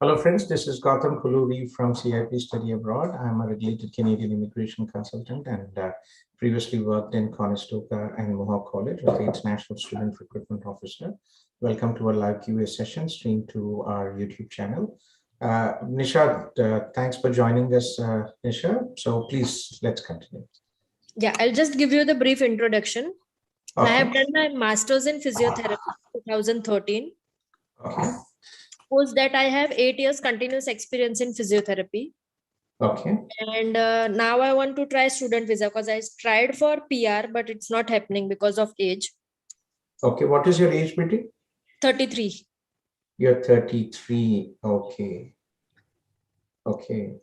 Hello friends, this is Gautham Kolluri from CIP Study Abroad. I'm a regulated Canadian immigration consultant and previously worked in Conestoga and Mohawk College as the International Student Recruitment Officer. Welcome to our live QA session streamed to our YouTube channel. Nisha, thanks for joining us, Nisha. So please, let's continue. Yeah, I'll just give you the brief introduction. Okay. I have done my master's in physiotherapy 2013. Okay. Post that, I have 8 years continuous experience in physiotherapy. Okay. And now I want to try student visa because I tried for PR, but it's not happening because of age. Okay. What is your age, Betty? 33. You're 33. Okay. Okay.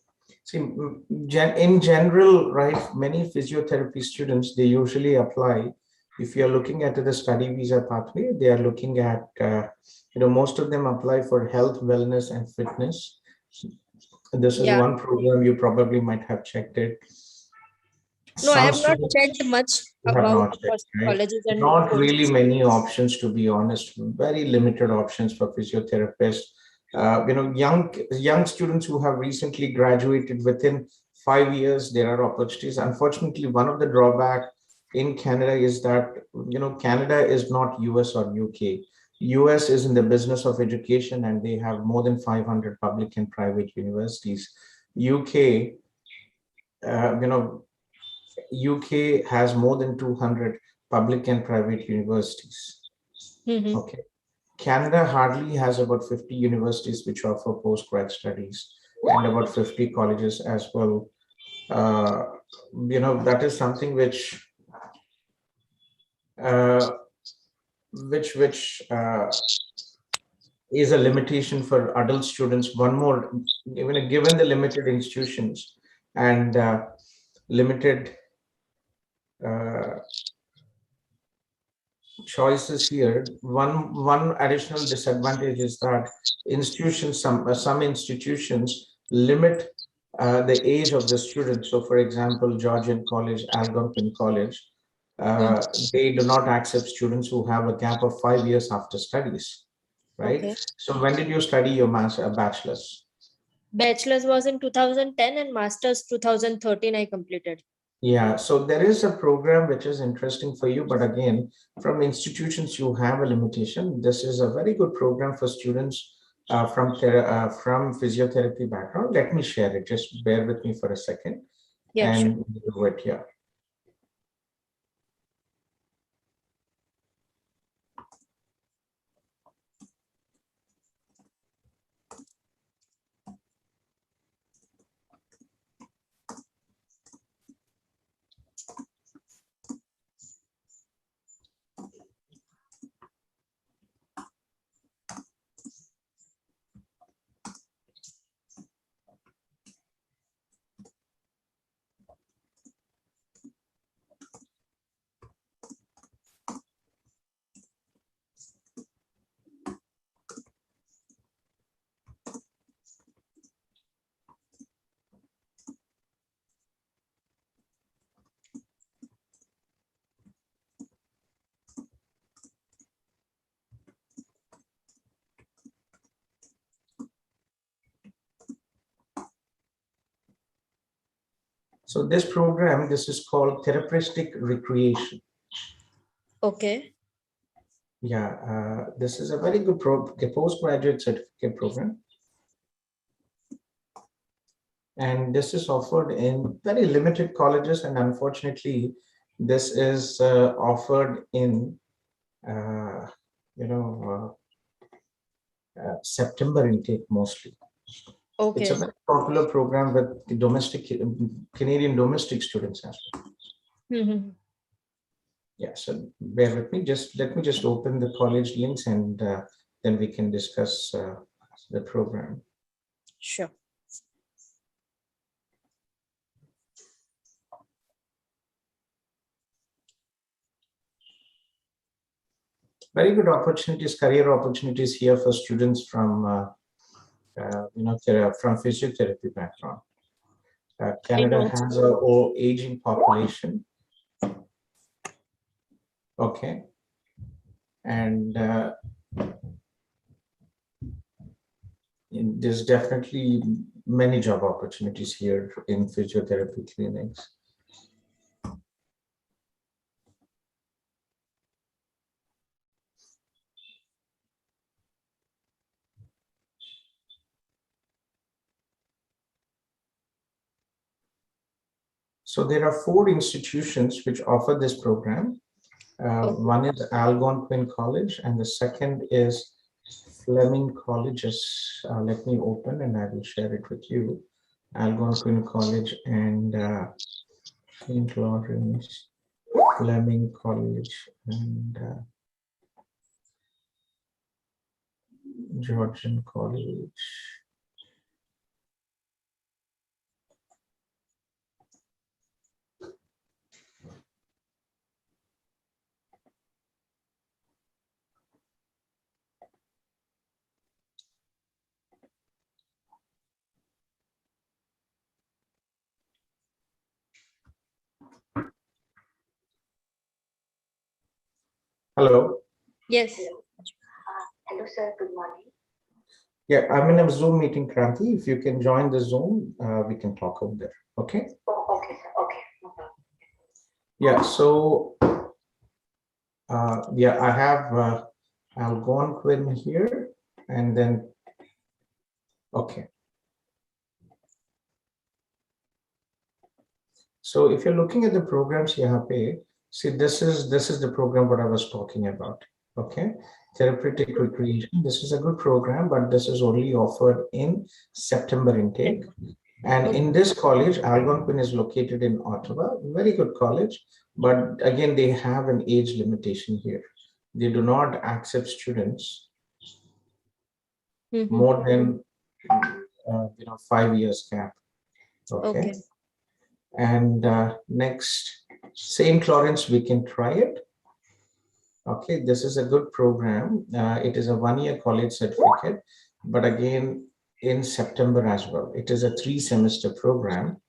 See, in general, right, many physiotherapy students, they usually apply. If you're looking at the study visa pathway, they are looking at, most of them apply for health, wellness, and fitness. This is one program you probably might have checked it. No, I have not checked much about colleges and not really many options, to be honest. Very limited options for physiotherapists. Young students who have recently graduated within 5 years, there are opportunities. Unfortunately, one of the drawback in Canada is that, Canada is not US or UK. US is in the business of education and they have more than 500 public and private universities. UK, UK has more than 200 public and private universities. Mm-hmm. Okay. Canada hardly has about 50 universities which offer postgrad studies and about 50 colleges as well. That is something which is a limitation for adult students. One more, given the limited institutions and limited choices here, one additional disadvantage is that institutions, some institutions limit the age of the student. So for example, Georgian College, Algonquin College, they do not accept students who have a gap of 5 years after studies, right? Okay. So when did you study your bachelor's? Bachelor's was in 2010 and master's 2013 I completed. Yeah, so there is a program which is interesting for you, but again, from institutions you have a limitation. This is a very good program for students from physiotherapy background. Let me share it. Just bear with me for a second. Yeah, and sure. do it here. So this program, this is called therapeutic recreation. Okay. Yeah, this is a very good postgraduate certificate program. And this is offered in very limited colleges. And unfortunately, this is offered in, September intake mostly. Okay. It's a very popular program with the Canadian domestic students as well. Mm-hmm. Yeah, so bear with me. Let me just open the college links and then we can discuss the program. Sure. Very good opportunities, career opportunities here for students from from physiotherapy background. Canada has an aging population. Okay. And there's definitely many job opportunities here in physiotherapy clinics. So there are 4 institutions which offer this program. One is Algonquin College, and the second is Fleming Colleges. Let me open and I will share it with you. Algonquin College and St. Lawrence, Fleming College, and Georgian College. Hello. Yes. Hello, sir. Good morning. Yeah, I'm in a Zoom meeting, Kranti. If you can join the Zoom, we can talk over there. Okay. Oh, okay, sir. Okay. No problem. Yeah. So, yeah, I have Algonquin here, and then okay. So if you're looking at the programs here, see this is the program what I was talking about. Okay, therapeutic recreation. This is a good program, but this is only offered in September intake. And in this college, Algonquin is located in Ottawa, very good college, but again, they have an age limitation here. They do not accept students more than 5 years gap. Okay. And next, St. Lawrence, we can try it. Okay, this is a good program. It is a 1-year college certificate, but again, in September as well. It is a 3-semester program.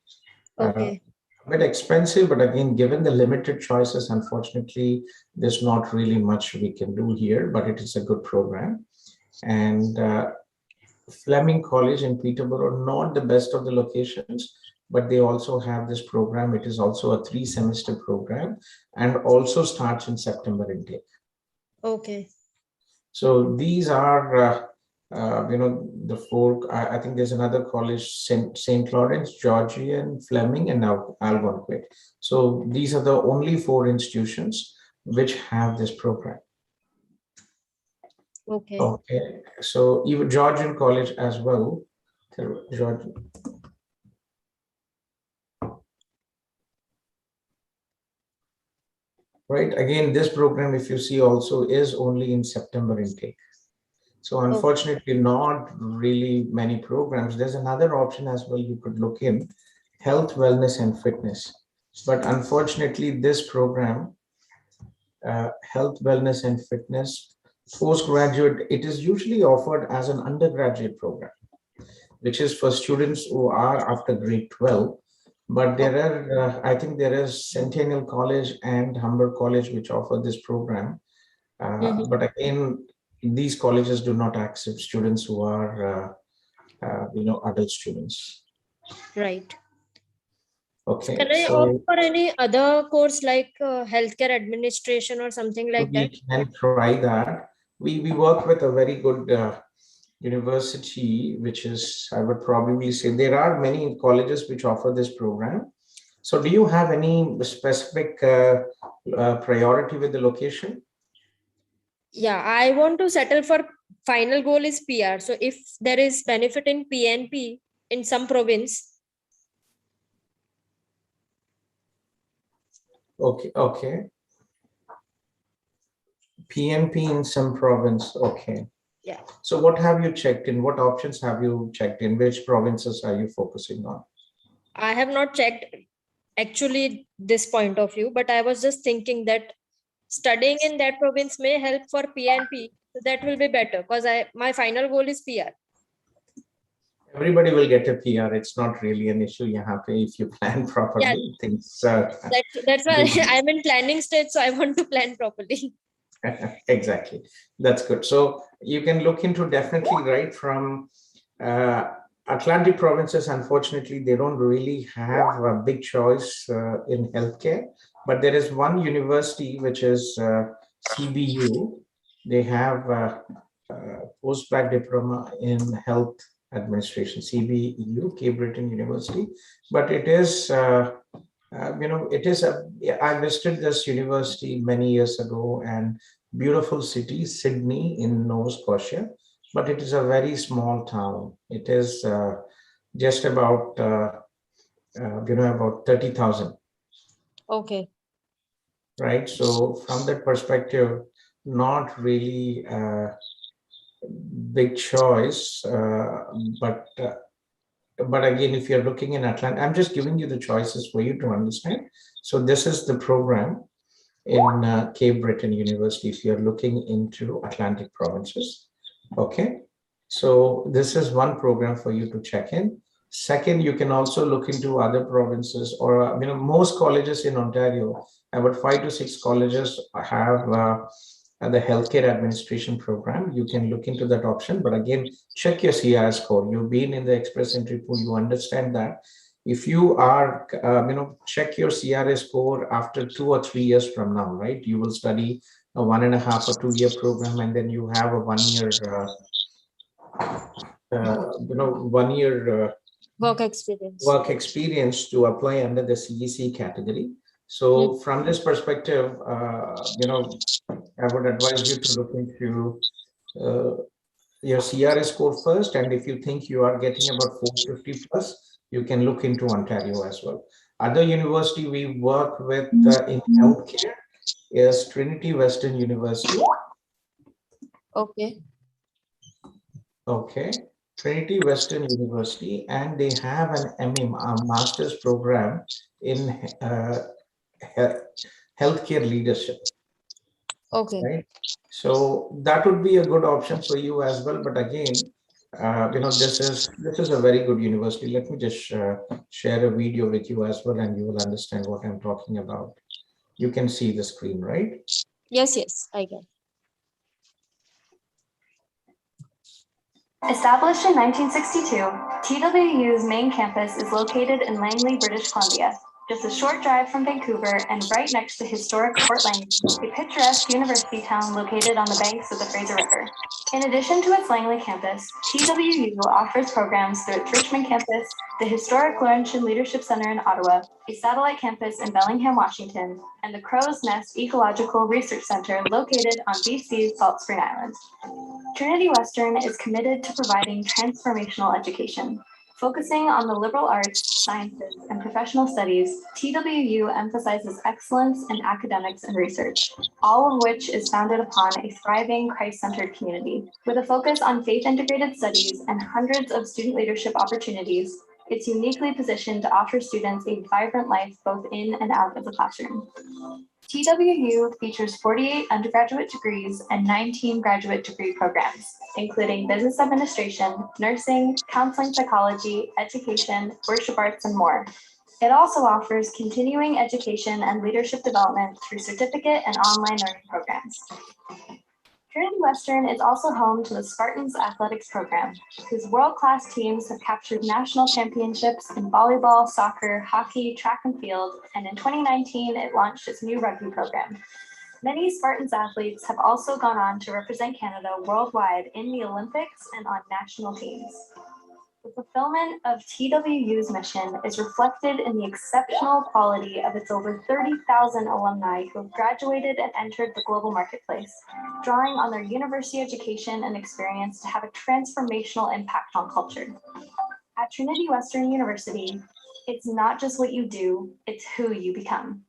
Okay. A bit expensive, but again, given the limited choices, unfortunately, there's not really much we can do here, but it is a good program. And Fleming College in Peterborough, not the best of the locations, but they also have this program. It is also a 3-semester program and also starts in September intake. Okay. So these are, the 4. I think there's another college, St. Lawrence, Georgian, Fleming, and now Algonquin. So these are the only 4 institutions which have this program. Okay. Okay. So even Georgian College as well. Georgian. Right. Again, this program, if you see also, is only in September intake. So unfortunately, not really many programs. There's another option as well you could look in, health, wellness, and fitness. But unfortunately, this program, health, wellness, and fitness, postgraduate, it is usually offered as an undergraduate program, which is for students who are after grade 12. But there are, I think there is Centennial College and Humber College, which offer this program. But again, these colleges do not accept students who are, adult students. Right. Okay. Can I opt for any other course like healthcare administration or something like that? We can try that. We work with a very good university, which is, I would probably say, there are many colleges which offer this program. So do you have any specific priority with the location? Yeah, I want to settle for final goal is PR. So if there is benefit in PNP in some province. Okay. PNP in some province. Okay. Yeah. So what have you checked in? What options have you checked in? Which provinces are you focusing on? I have not checked actually this point of view, but I was just thinking that studying in that province may help for PNP. So that will be better because my final goal is PR. Everybody will get a PR. It's not really an issue. You have to, if you plan properly, Yeah. things. That's why I'm in planning stage, so I want to plan properly. Exactly. That's good. So you can look into definitely right from Atlantic provinces, unfortunately, they don't really have a big choice in healthcare, but there is one university which is CBU. They have postgrad diploma in health administration, CBU, Cape Breton University, but it is, it is I visited this university many years ago, and beautiful city, Sydney in Nova Scotia, but it is a very small town. It is just about, about 30,000, Okay. right? So from that perspective, not really big choice, but again, if you're looking in Atlanta, I'm just giving you the choices for you to understand. So this is the program in Cape Breton University if you're looking into Atlantic provinces. Okay, so this is one program for you to check in. Second, you can also look into other provinces, or most colleges in Ontario, about 5 to 6 colleges have the healthcare administration program. You can look into that option, but again, check your CRS score. You've been in the express entry pool, you understand that. If you are, check your CRS score after 2 or 3 years from now, right? You will study a 1.5 or 2 year program, and then you have a 1 year, 1 year Work experience. work experience to apply under the CEC category. Hmm. So from this perspective, I would advise you to look into your CRS score first, and if you think you are getting about 450 plus, you can look into Ontario as well. Other university we work with in healthcare is Trinity Western University. Okay. Okay, Trinity Western University, and they have an MA, a master's program in healthcare leadership. Okay. Right. So that would be a good option for you as well. But again, this is a very good university. Let me just share a video with you as well, and you will understand what I'm talking about. You can see the screen, right? Yes, yes, I can. Established in 1962, TWU's main campus is located in Langley, British Columbia, just a short drive from Vancouver and right next to historic Fort Langley, a picturesque university town located on the banks of the Fraser River. In addition to its Langley campus, TWU offers programs through its Richmond campus, the historic Laurentian Leadership Center in Ottawa, a satellite campus in Bellingham, Washington, and the Crow's Nest Ecological Research Center located on BC's Salt Spring Island. Trinity Western is committed to providing transformational education. Focusing on the liberal arts, sciences, and professional studies, TWU emphasizes excellence in academics and research, all of which is founded upon a thriving Christ-centered community. With a focus on faith-integrated studies and hundreds of student leadership opportunities, it's uniquely positioned to offer students a vibrant life both in and out of the classroom. TWU features 48 undergraduate degrees and 19 graduate degree programs, including business administration, nursing, counseling psychology, education, worship arts, and more. It also offers continuing education and leadership development through certificate and online learning programs. Trinity Western is also home to the Spartans Athletics Program, whose world-class teams have captured national championships in volleyball, soccer, hockey, track and field, and in 2019, it launched its new rugby program. Many Spartans athletes have also gone on to represent Canada worldwide in the Olympics and on national teams. The fulfillment of TWU's mission is reflected in the exceptional quality of its over 30,000 alumni who have graduated and entered the global marketplace, drawing on their university education and experience to have a transformational impact on culture. At Trinity Western University, it's not just what you do, it's who you become.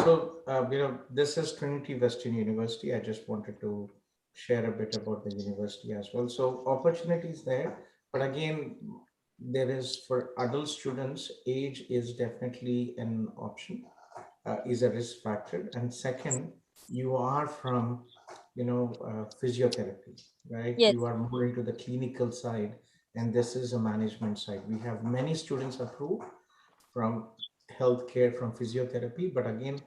So, this is Trinity Western University. I just wanted to share a bit about the university as well. So opportunities there, but again, there is for adult students, age is definitely an option, is a risk factor. And second, you are from, physiotherapy, right? Yes. You are more into the clinical side, and this is a management side. We have many students approved from healthcare, from physiotherapy, but again,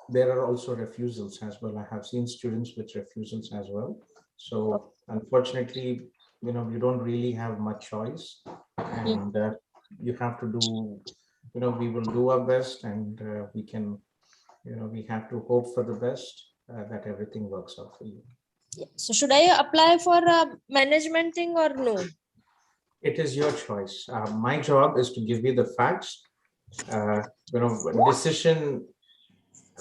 there are also refusals as well. I have seen students with refusals as well. So unfortunately, you don't really have much choice, and you have to do, we will do our best, and we can, we have to hope for the best, that everything works out for you. Yeah. So should I apply for a management thing or no? It is your choice. My job is to give you the facts. Decision,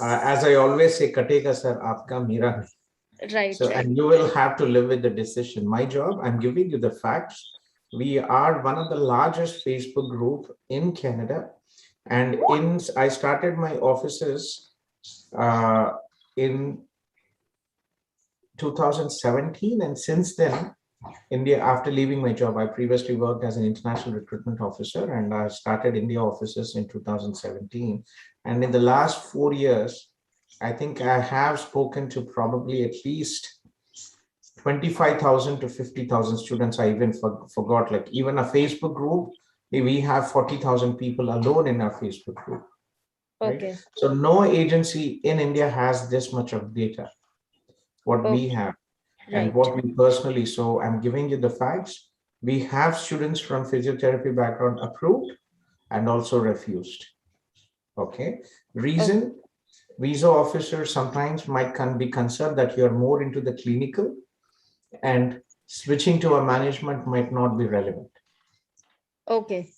as I always say, katega sir, aapka mera nahi. Right, So, right. and you will have to live with the decision. My job, I'm giving you the facts. We are one of the largest Facebook group in Canada. And I started my offices in 2017. And since then, India, after leaving my job, I previously worked as an international recruitment officer, and I started India offices in 2017. And in the last 4 years, I think I have spoken to probably at least 25,000 to 50,000 students. I even forgot, like even a Facebook group, we have 40,000 people alone in our Facebook group. Right? Okay. So no agency in India has this much of data, what we have. And Right. what we personally, so I'm giving you the facts. We have students from physiotherapy background approved and also refused. Okay. Reason, visa officers sometimes might be concerned that you're more into the clinical, and switching to a management might not be relevant. Okay.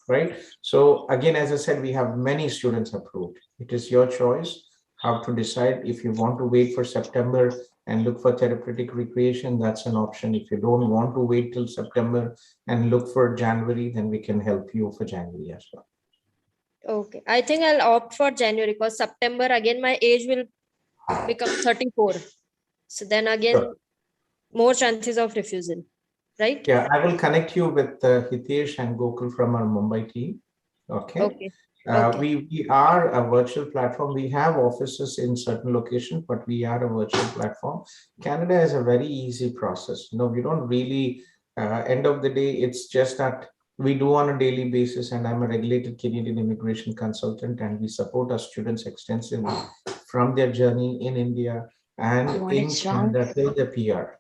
Right. So again, as I said, we have many students approved. It is your choice how to decide. If you want to wait for September and look for therapeutic recreation, that's an option. If you don't want to wait till September and look for January, then we can help you for January as well. Okay. I think I'll opt for January, because September again my age will become 34. So then again, Sure. more chances of refusal, right? Yeah, I will connect you with Hitesh and Gokul from our Mumbai team. Okay. Okay. Okay. We are a virtual platform. We have offices in certain locations, but we are a virtual platform. Canada is a very easy process. We don't really, end of the day, it's just that we do on a daily basis, and I'm a regulated Canadian immigration consultant, and we support our students extensively from their journey in India and in Canada till the PR.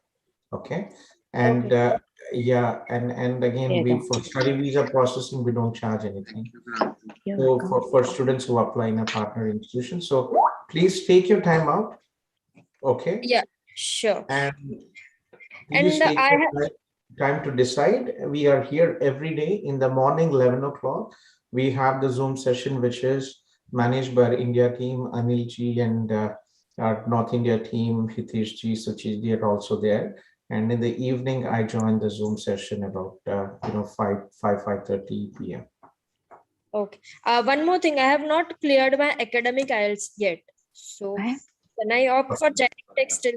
Okay. And yeah, and again, we for study visa processing, we don't charge anything. So for students who apply in a partner institution. So please take your time out. Okay. Yeah, sure. And And please take your time to decide. We are here every day in the morning, 11 o'clock. We have the Zoom session, which is managed by our India team, Anil ji, and our North India team, Hitesh ji, Suchit ji are also there. And in the evening, I join the Zoom session about 5:30 p.m. Okay. One more thing, I have not cleared my academic IELTS yet. So can I opt for genetic still?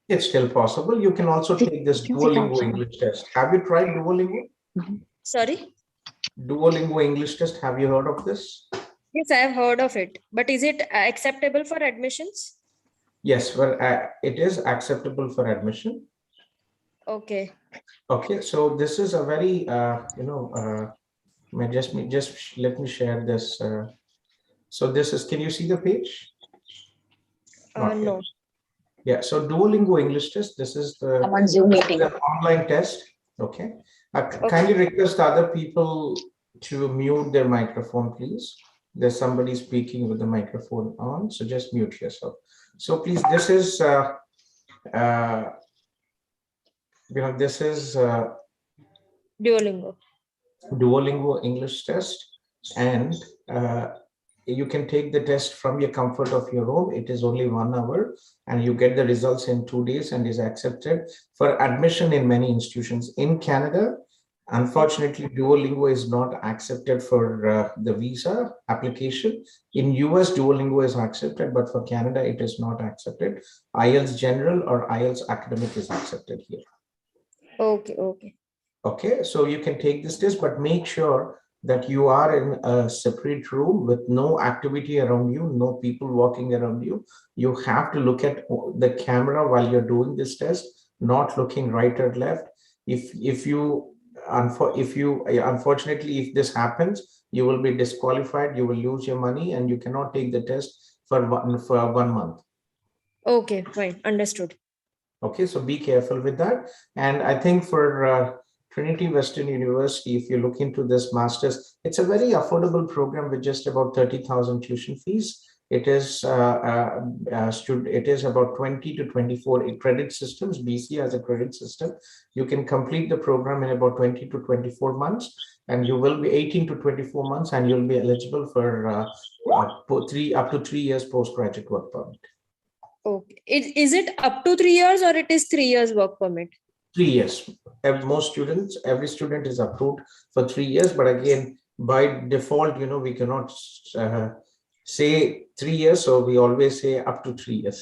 It's still possible. You can also take this Duolingo English test. Have you tried Duolingo? Sorry? Duolingo English test. Have you heard of this? Yes, I have heard of it. But is it acceptable for admissions? Yes, well, it is acceptable for admission. Okay. Okay, so this is a very, just let me share this. So this is, can you see the page? No. Yeah, so Duolingo English test, this is the online test. Okay. Kindly request other people to mute their microphone, please. There's somebody speaking with the microphone on, so just mute yourself. So please, this is, this is Duolingo English test, and you can take the test from your comfort of your home. It is only 1 hour, and you get the results in 2 days, and is accepted for admission in many institutions in Canada. Unfortunately, Duolingo is not accepted for the visa application. In US, Duolingo is accepted, but for Canada, it is not accepted. IELTS General or IELTS Academic is accepted here. Okay. Okay, so you can take this test, but make sure that you are in a separate room with no activity around you, no people walking around you. You have to look at the camera while you're doing this test, not looking right or left. Unfortunately, if this happens, you will be disqualified, you will lose your money, and you cannot take the test for 1 month. Okay, fine, understood. Okay, so be careful with that. And I think for Trinity Western University, if you look into this master's, it's a very affordable program with just about 30,000 tuition fees. It is it is about 20 to 24 credit systems. BC has a credit system. You can complete the program in about 20 to 24 months, and you will be 18 to 24 months, and you'll be eligible for up to 3 years postgraduate work permit. Okay. Is it up to 3 years or it is 3 years work permit? 3 years. Every student is approved for 3 years, but again, by default, we cannot say 3 years, so we always say up to 3 years.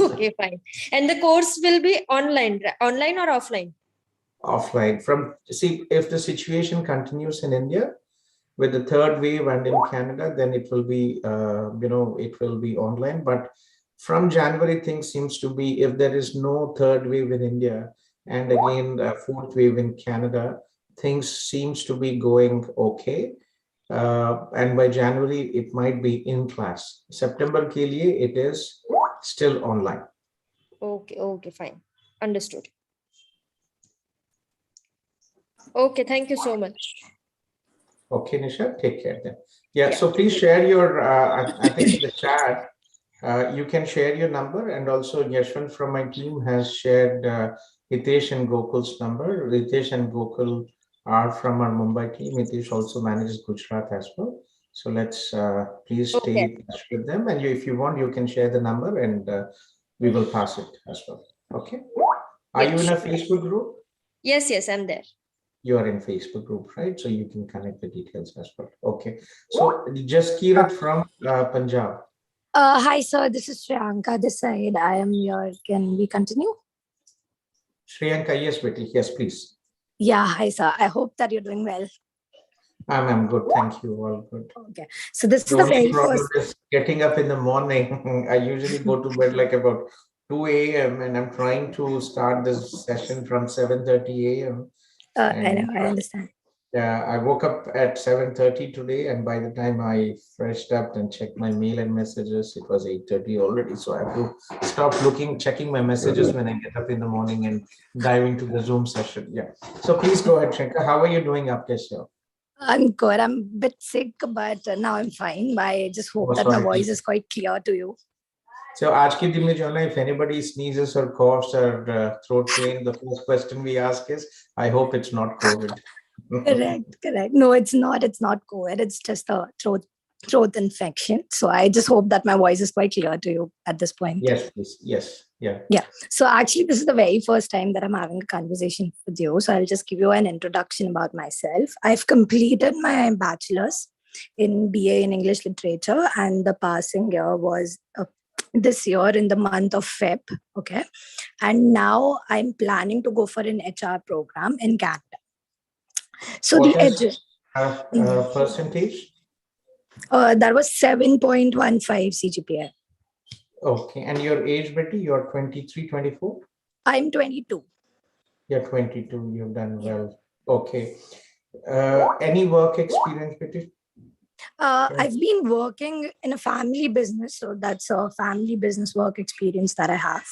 Okay, fine. And the course will be online or offline? Offline. If the situation continues in India with the third wave and in Canada, then it will be, it will be online. But from January, things seems to be, if there is no third wave in India and again fourth wave in Canada, things seems to be going okay. And by January, it might be in class. September ke liye, it is still online. Okay, fine. Understood. Okay, thank you so much. Okay, Nisha, take care then. Yeah, so please share your, I think in the chat, you can share your number, and also Yashwant from my team has shared Hitesh and Gokul's number. Hitesh and Gokul are from our Mumbai team. Hitesh also manages Gujarat as well. So let's please stay in touch with them. And if you want, you can share the number and we will pass it as well. Okay. Are you in a Facebook group? Yes, I'm there. You are in Facebook group, right? So you can connect the details as well. Okay. So just Kirat from Punjab. Hi, sir. This is Shriyanka this side. I am your. Can we continue? Shriyanka, yes, Betty. Yes, please. Yeah, hi, sir. I hope that you're doing well. I'm good. Thank you. All good. Okay. So this is the very first. Is getting up in the morning. I usually go to bed like about 2 a.m. and I'm trying to start this session from 7:30 a.m. I know. I understand. Yeah, I woke up at 7:30 today, and by the time I freshed up and checked my mail and messages, it was 8:30 already. So I have to stop checking my messages when I get up in the morning and dive into the Zoom session. Yeah. So please go ahead, Shankar. How are you doing up this year? I'm good. I'm a bit sick, but now I'm fine. I just hope that my voice is quite clear to you. So, if anybody sneezes or coughs or throat pain, the first question we ask is, I hope it's not COVID. Correct. No, it's not. It's not COVID. It's just a throat infection. So I just hope that my voice is quite clear to you at this point. Yes, please. Yes. Yeah. So actually, this is the very first time that I'm having a conversation with you. So I'll just give you an introduction about myself. I've completed my bachelor's in BA in English Literature, and the passing year was this year in the month of Feb. Okay. And now I'm planning to go for an HR program in Canada. So percentage? That was 7.15 CGPA. Okay. And your age, Betty? You're 23, 24? I'm 22. You're 22. You've done well. Okay. Any work experience, Betty? I've been working in a family business. So that's a family business work experience that I have.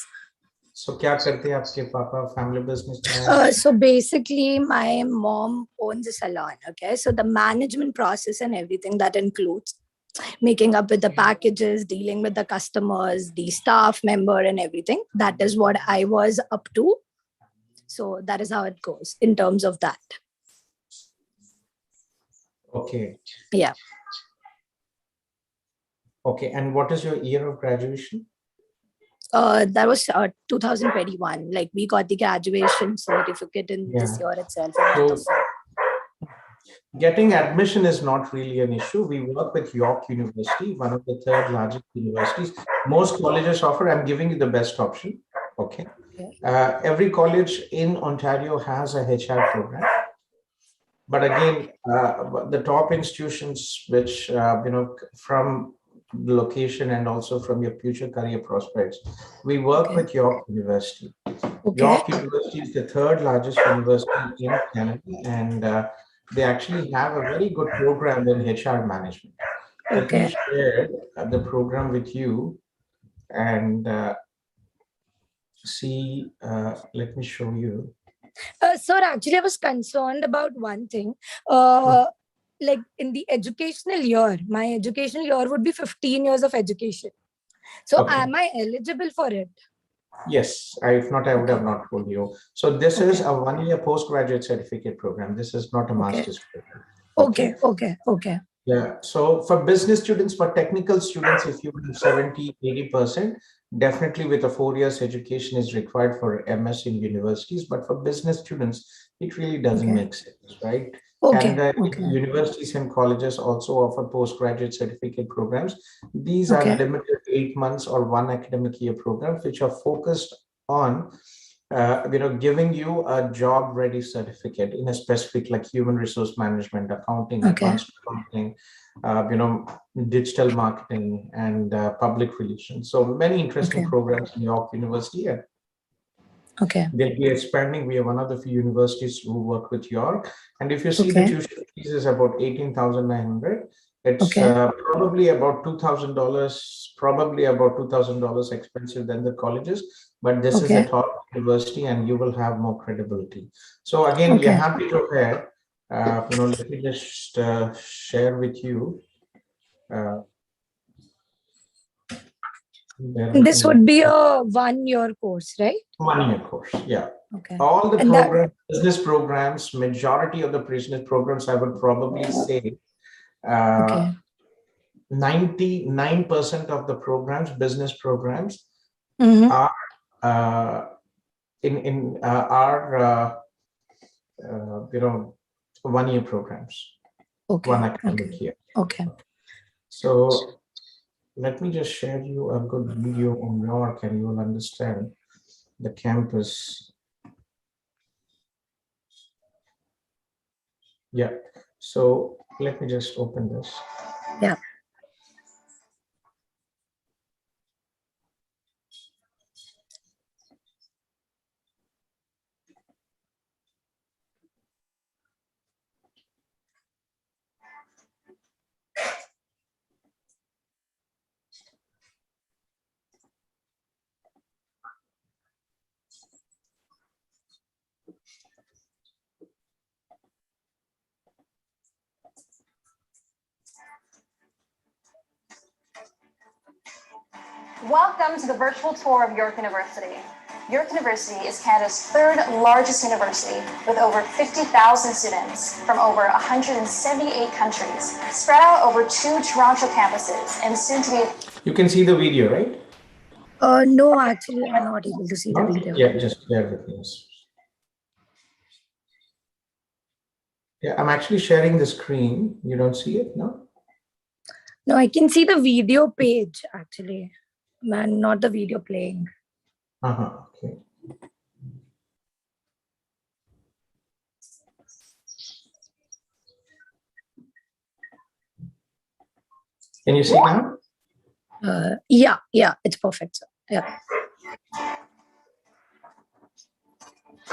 So क्या करते हैं आपके पापा family business? So basically my mom owns a salon. Okay. So the management process and everything that includes making up with the packages, dealing with the customers, the staff member and everything. That is what I was up to. So that is how it goes in terms of that. Okay. Yeah. Okay. And what is your year of graduation? That was 2021. Like we got the graduation certificate in this year itself. So, getting admission is not really an issue. We work with York University, one of the third largest universities. Most colleges offer, I'm giving you the best option. Okay. Every college in Ontario has a HR program. But again, the top institutions, which, from the location and also from your future career prospects, we work with York University. York University is the third largest university in Canada, and they actually have a very good program in HR management. Let me Okay. share the program with you and see. Let me show you. Sir, actually, I was concerned about one thing. Like in the educational year, my educational year would be 15 years of education. So Okay. am I eligible for it? Yes, if not, I would have not told you. So this is Okay. a 1-year postgraduate certificate program. This is not a Okay. master's program. Okay. Yeah. So for business students, for technical students, if you have 70-80%, definitely with a 4 years education is required for MS in universities. But for business students, it really doesn't Okay. make sense, right? Okay. Canada Okay. universities and colleges also offer postgraduate certificate programs. These are Okay. limited 8 months or 1 academic year programs, which are focused on giving you a job ready certificate in a specific like human resource management, accounting, Okay. advanced accounting, digital marketing and public relations. So many interesting Okay. programs in York University. And Okay. they'll be expanding. We are one of the few universities who work with York. And if you see the Okay. tuition fees is about 18,900. It's Okay. probably about $2,000 expensive than the colleges, but this is a Okay. top university and you will have more credibility. So again, we are Okay. happy to hear. Let me just share with you. This would be a 1-year course, right? 1-year course, yeah. Okay. All the And that, programs, business programs, majority of the business programs, I would probably say okay. 99% of the programs, business programs, Mm-hmm. are in are 1-year programs, Okay. 1 academic year. Okay. So let me just share you a good video on York, and you will understand the campus. Yeah. So let me just open this. Yeah. Welcome to the virtual tour of York University. York University is Canada's third largest university with over 50,000 students from over 178 countries, spread out over 2 Toronto campuses and soon to be... You can see the video, right? No, actually, I'm not able to see the video. Yeah, just bear with me. Yeah, I'm actually sharing the screen. You don't see it, no? No, I can see the video page actually, man, not the video playing. Okay. Can you see now? Yeah, it's perfect. Sir. Yeah.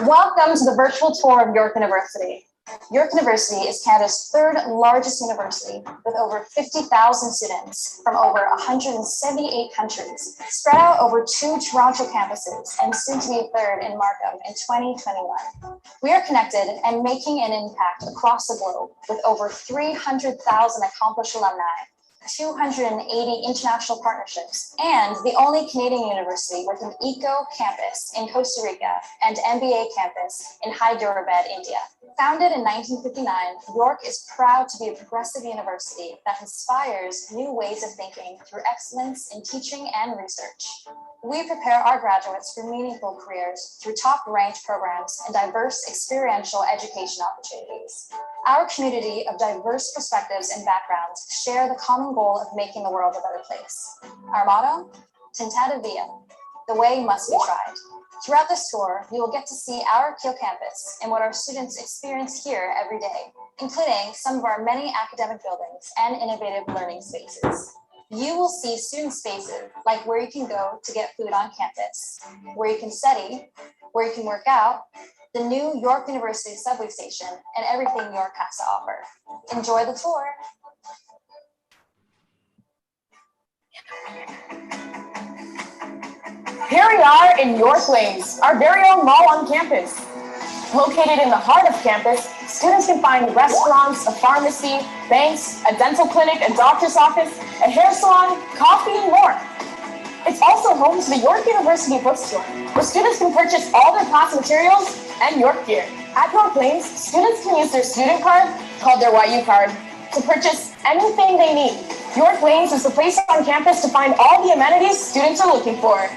Welcome to the virtual tour of York University. York University is Canada's third largest university with over 50,000 students from over 178 countries, spread out over 2 Toronto campuses and soon to be a third in Markham in 2021. We are connected and making an impact across the globe with over 300,000 accomplished alumni, 280 international partnerships, and the only Canadian university with an eco campus in Costa Rica and MBA campus in Hyderabad, India. Founded in 1959, York is proud to be a progressive university that inspires new ways of thinking through excellence in teaching and research. We prepare our graduates for meaningful careers through top-ranked programs and diverse experiential education opportunities. Our community of diverse perspectives and backgrounds share the common goal of making the world a better place. Our motto, Tentata Via, the way must be tried. Throughout this tour, you will get to see our Kiel campus and what our students experience here every day, including some of our many academic buildings and innovative learning spaces. You will see student spaces like where you can go to get food on campus, where you can study, where you can work out, the new York University subway station, and everything York has to offer. Enjoy the tour. Here we are in York Lanes, our very own mall on campus. Located in the heart of campus, students can find restaurants, a pharmacy, banks, a dental clinic, a doctor's office, a hair salon, coffee, and more. It's also home to the York University bookstore, where students can purchase all their class materials and York gear. At York Lanes, students can use their student card, called their YU card, to purchase anything they need. York Lanes is the place on campus to find all the amenities students are looking for.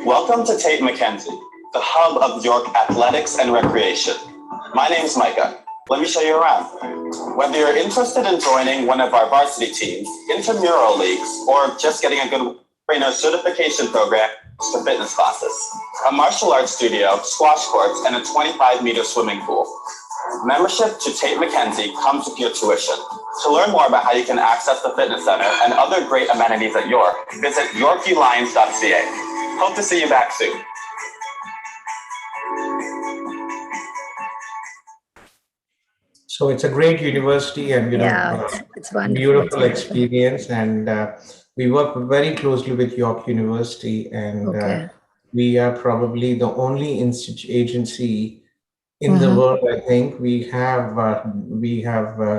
Welcome to Tate McKenzie, the hub of York athletics and recreation. My name's Micah. Let me show you around. Whether you're interested in joining one of our varsity teams, intramural leagues, or just getting a good trainer certification program for fitness classes, a martial arts studio, squash courts, and a 25-meter swimming pool. Membership to Tate McKenzie comes with your tuition. To learn more about how you can access the fitness center and other great amenities at York, visit yorkielions.ca. Hope to see you back soon. So it's a great university, and it's wonderful. beautiful experience, and we work very closely with York University, and we are probably the only agency in the world. I think we have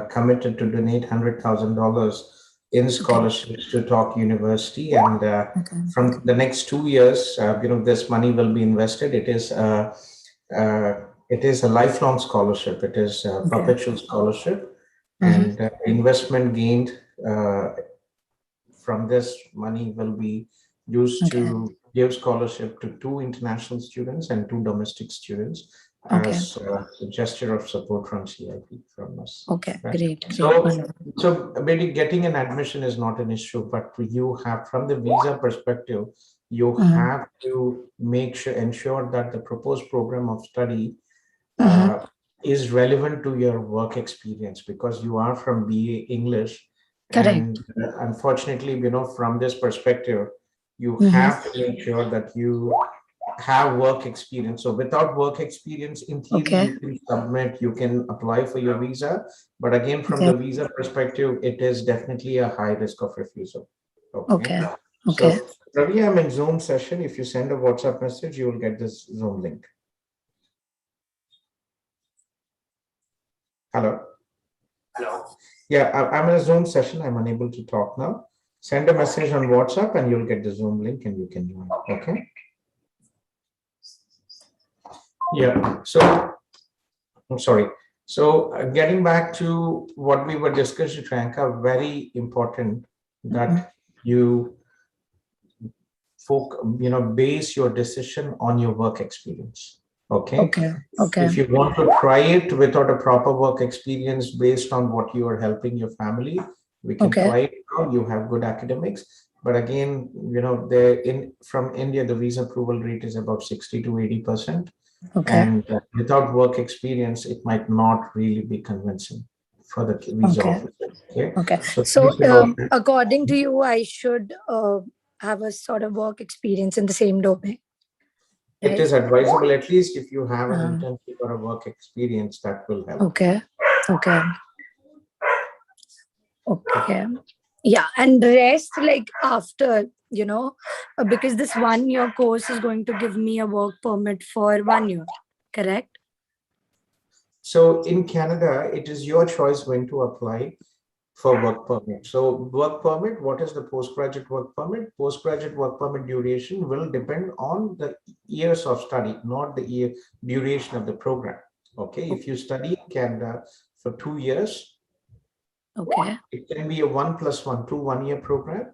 committed to donate $100,000 in scholarships to York University, and from the next 2 years, this money will be invested. It is a lifelong scholarship. It is a perpetual scholarship, and investment gained from this money will be used to give scholarship to 2 international students and 2 domestic students as a gesture of support from CIP from us. Great. So maybe getting an admission is not an issue, but you have, from the visa perspective, you have to ensure that the proposed program of study is relevant to your work experience, because you are from BA English. And unfortunately, from this perspective, you have to make sure that you have work experience. So without work experience, in theory, you can submit, you can apply for your visa. But again, from the visa perspective, it is definitely a high risk of refusal. So Ravi, I'm in Zoom session. If you send a WhatsApp message, you will get this Zoom link. Hello. Yeah, I'm in a Zoom session. I'm unable to talk now. Send a message on WhatsApp and you'll get the Zoom link and you can join. Okay. Yeah. So I'm sorry. So getting back to what we were discussing, Priyanka, very important that you base your decision on your work experience. Okay. If you want to try it without a proper work experience based on what you are helping your family, we can try it now. You have good academics, but again, from India, the visa approval rate is about 60 to 80%. And without work experience, it might not really be convincing for the visa officer. So according to you, I should have a sort of work experience in the same domain. It is advisable, at least if you have an internship or a work experience, that will help. Okay. Yeah, and rest like after, because this 1 year course is going to give me a work permit for 1 year, correct? So in Canada, it is your choice when to apply for work permit. So work permit, what is the postgraduate work permit? Postgraduate work permit duration will depend on the years of study, not the duration of the program. Okay, if you study in Canada for 2 years, it can be a 1+1, 2 1-year program.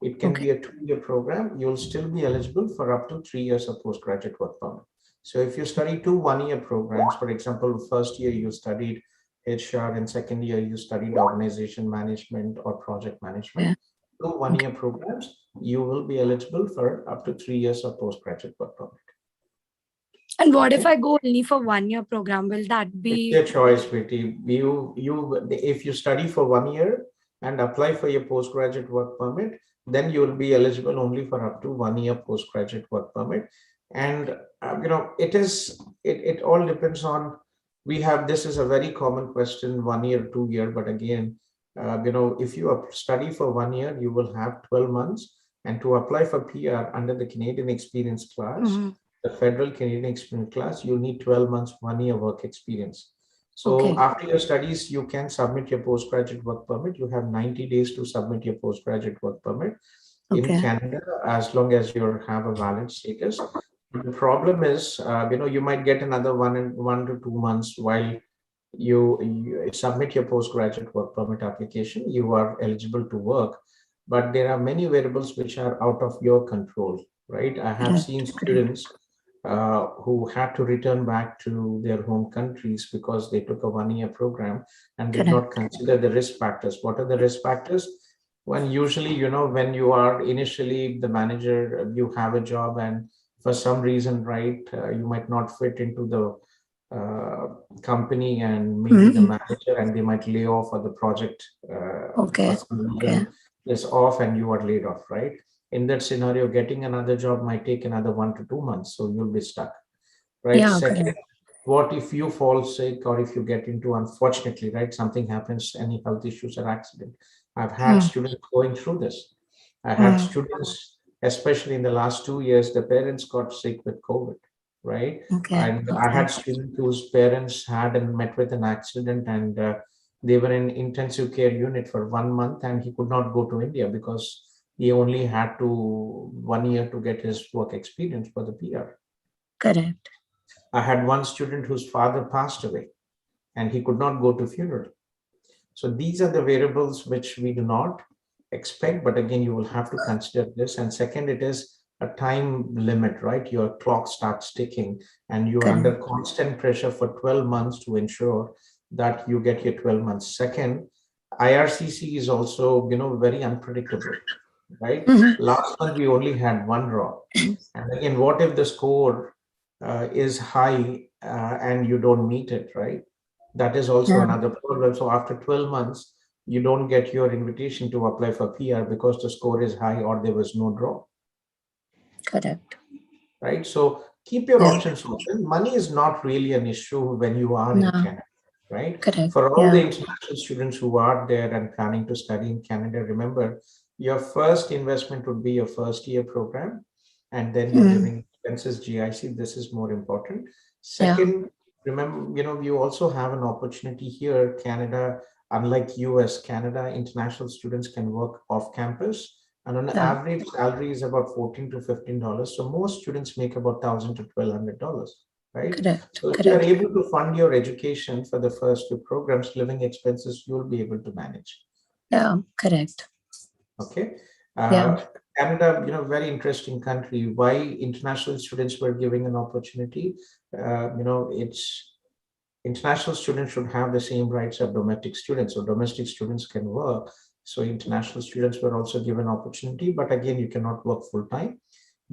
It can be a 2-year program. You'll still be eligible for up to 3 years of postgraduate work permit. So if you study 2 1-year programs, for example, first year you studied HR and second year you studied organization management or project management, 2 1-year programs, you will be eligible for up to 3 years of postgraduate work permit. And what if I go only for 1 year program? Will that It's be your choice, Betty. If you study for 1 year and apply for your postgraduate work permit, then you will be eligible only for up to 1 year postgraduate work permit. And it all depends on, this is a very common question, 1 year, 2 year, but again, if you study for 1 year, you will have 12 months. And to apply for PR under the Canadian Experience class, Mhm. the federal Canadian Experience class, you need 12 months, 1 year work experience. So Okay. after your studies, you can submit your postgraduate work permit. You have 90 days to submit your postgraduate work permit in Okay. Canada, as long as you have a valid status. The problem is, you might get another 1 to 2 months while you submit your postgraduate work permit application. You are eligible to work, but there are many variables which are out of your control, right? I have Correct. seen Correct. students who had to return back to their home countries because they took a 1 year program and did not Correct. consider the risk factors. What are the risk factors? When usually, when you are initially the manager, you have a job, and for some reason, right, you might not fit into the company, and maybe the Mhm. manager, and they might lay off, or the project for Okay. some Okay. reason is off and you are laid off, right? In that scenario, getting another job might take another 1 to 2 months, so you'll be stuck, right? Yeah. Second, Correct. what if you fall sick, or if you get into, unfortunately, right, something happens, any health issues or accident? I've had Hmm. students going through this. I had Hmm. students, especially in the last 2 years, the parents got sick with COVID, right? Okay. And I Okay. had students whose parents had and met with an accident, and they were in intensive care unit for 1 month, and he could not go to India because he only had to 1 year to get his work experience for the PR. Correct. I had one student whose father passed away, and he could not go to funeral. So these are the variables which we do not expect, but again, you will have to consider this. And second, it is a time limit, right? Your clock starts ticking, and you're under Correct. constant pressure for 12 months to ensure that you get your 12 months. Second, IRCC is also, very unpredictable, right? Mhm. Last month, we only had one draw. And again, what if the score is high and you don't meet it, right? That is also Yeah. another problem. So after 12 months, you don't get your invitation to apply for PR because the score is high or there was no draw, Correct. right? So keep your Yeah. options open. Money is not really an issue when you are in No. Canada, right? Correct. For all the Yeah. international students who are there and planning to study in Canada, remember, your first investment would be your first year program, and then your Mm. living expenses, GIC. This is more important. Yeah. Second, remember, you also have an opportunity here, Canada. Unlike US, Canada, international students can work off campus, and on Yeah. average salary is about $14 to $15. So most students make about $1,000 to $1,200, right? Correct. So if you are Correct. able to fund your education for the first two programs, living expenses, you'll be able to manage. Yeah. Correct. Okay. Yeah. Canada, very interesting country. Why international students were giving an opportunity? It's international students should have the same rights of domestic students, so domestic students can work. So international students were also given opportunity, but again, you cannot work full time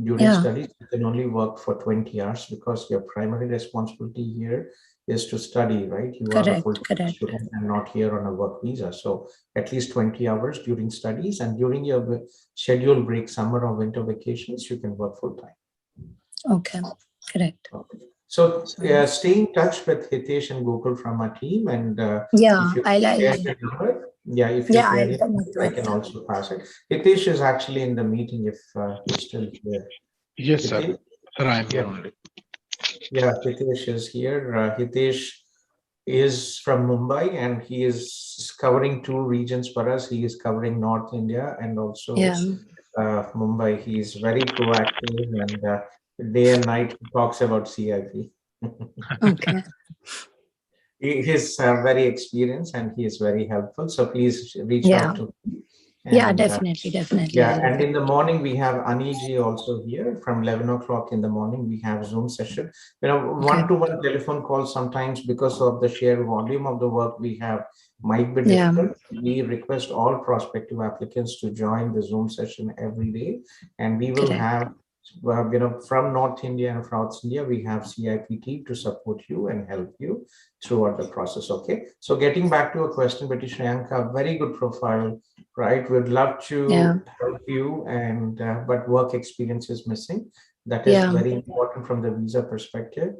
during Yeah. studies. You can only work for 20 hours because your primary responsibility here is to study, right? You are a Correct. full-time Correct. student and not here on a work visa. So at least 20 hours during studies, and during your scheduled break, summer or winter vacations, you can work full time. Okay. Correct. Okay. So So, stay in touch with Hitesh and Gokul from our team, and yeah. if you I'll. share your number, if you Yeah. share I'll your connect number, I with can them. also pass it. Hitesh is actually in the meeting if he's still here. Yes, sir. Hitesh? Sir, I am here Yeah. only. Yeah, Hitesh is here. Hitesh is from Mumbai, and he is covering two regions for us. He is covering North India and also Yeah. Mumbai. He is very proactive, and day and night he talks about CIP. Okay. He is very experienced and he is very helpful. So please reach Yeah. out to him. Yeah. And Definitely. Definitely. yeah, and in the morning we have Aniji also here from 11 o'clock in the morning. We have Zoom session. One-to-one telephone calls sometimes, because of the sheer volume of the work we have, might be Yeah. difficult. We request all prospective applicants to join the Zoom session every day, and we will Correct. have from North India and South India, we have CIP team to support you and help you throughout the process. Okay. So getting back to a question, Betty Shriyanka, very good profile, right? We'd love to help you, and but work experience is missing. That is very important from the visa perspective.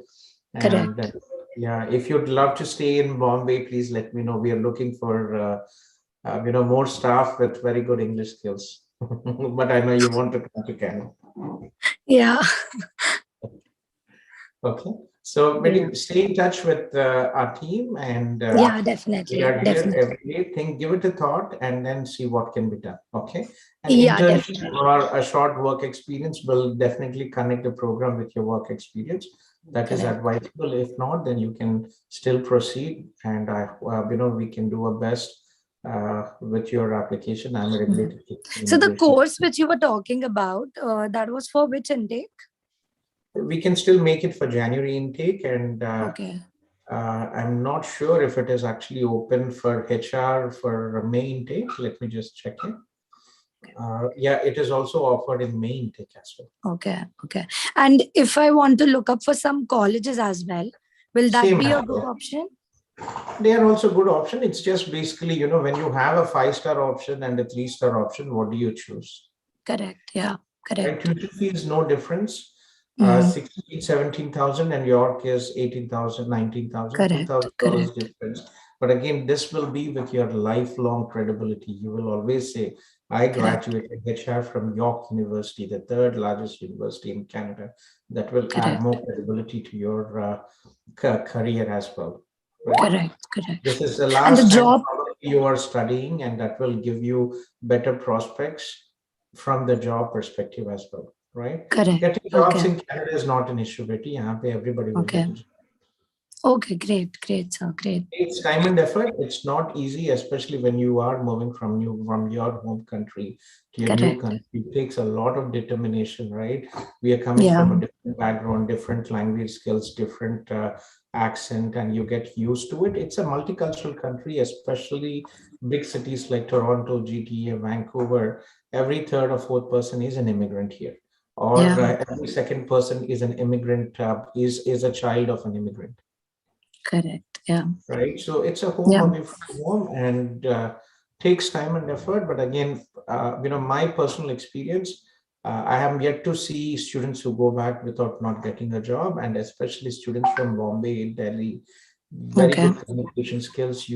And yeah, if you'd love to stay in Bombay, please let me know. We are looking for more staff with very good English skills. But I know you want to come to Canada. Yeah. Okay. So maybe stay in touch with our team, and definitely. we are here Definitely. every day. Give it a thought and then see what can be done. Okay. And Definitely. internship or a short work experience will definitely connect the program with your work experience. That is advisable. If not, then you can still proceed, and we can do our best with your application. I'm a regulated. So the course which you were talking about, that was for which intake? We can still make it for January intake, and I'm not sure if it is actually open for HR for May intake. Let me just check it. Yeah, it is also offered in May intake as well. Okay. And if I want to look up for some colleges as well, will that be a good option? They are also good option. It's just basically, when you have a 5-star option and a 3-star option, what do you choose? Correct. Yeah. Correct. Tuition fee is no difference. 16, 17,000, and York is 18,000, 19,000, $2,000 difference. But again, this will be with your lifelong credibility. You will always say, I graduated HR from York University, the 3rd largest university in Canada. That will add more credibility to your career as well. Right? Correct. This is the last time you are studying, and that will give you better prospects from the job perspective as well. Right? Getting jobs in Canada is not an issue, Betty. Everybody will get it. Okay, great, sir, great. It's time and effort. It's not easy, especially when you are moving from your home country to your new country. It takes a lot of determination, right? We are coming from a different background, different language skills, different accent, and you get used to it. It's a multicultural country, especially big cities like Toronto, GTA, Vancouver. Every 3rd or 4th person is an immigrant here. Or every 2nd person is an immigrant, is a child of an immigrant. Correct. Yeah. Right. So it's a home away from home, and takes time and effort. But again, my personal experience, I have yet to see students who go back without not getting a job, and especially students from Bombay, Delhi, very good communication skills.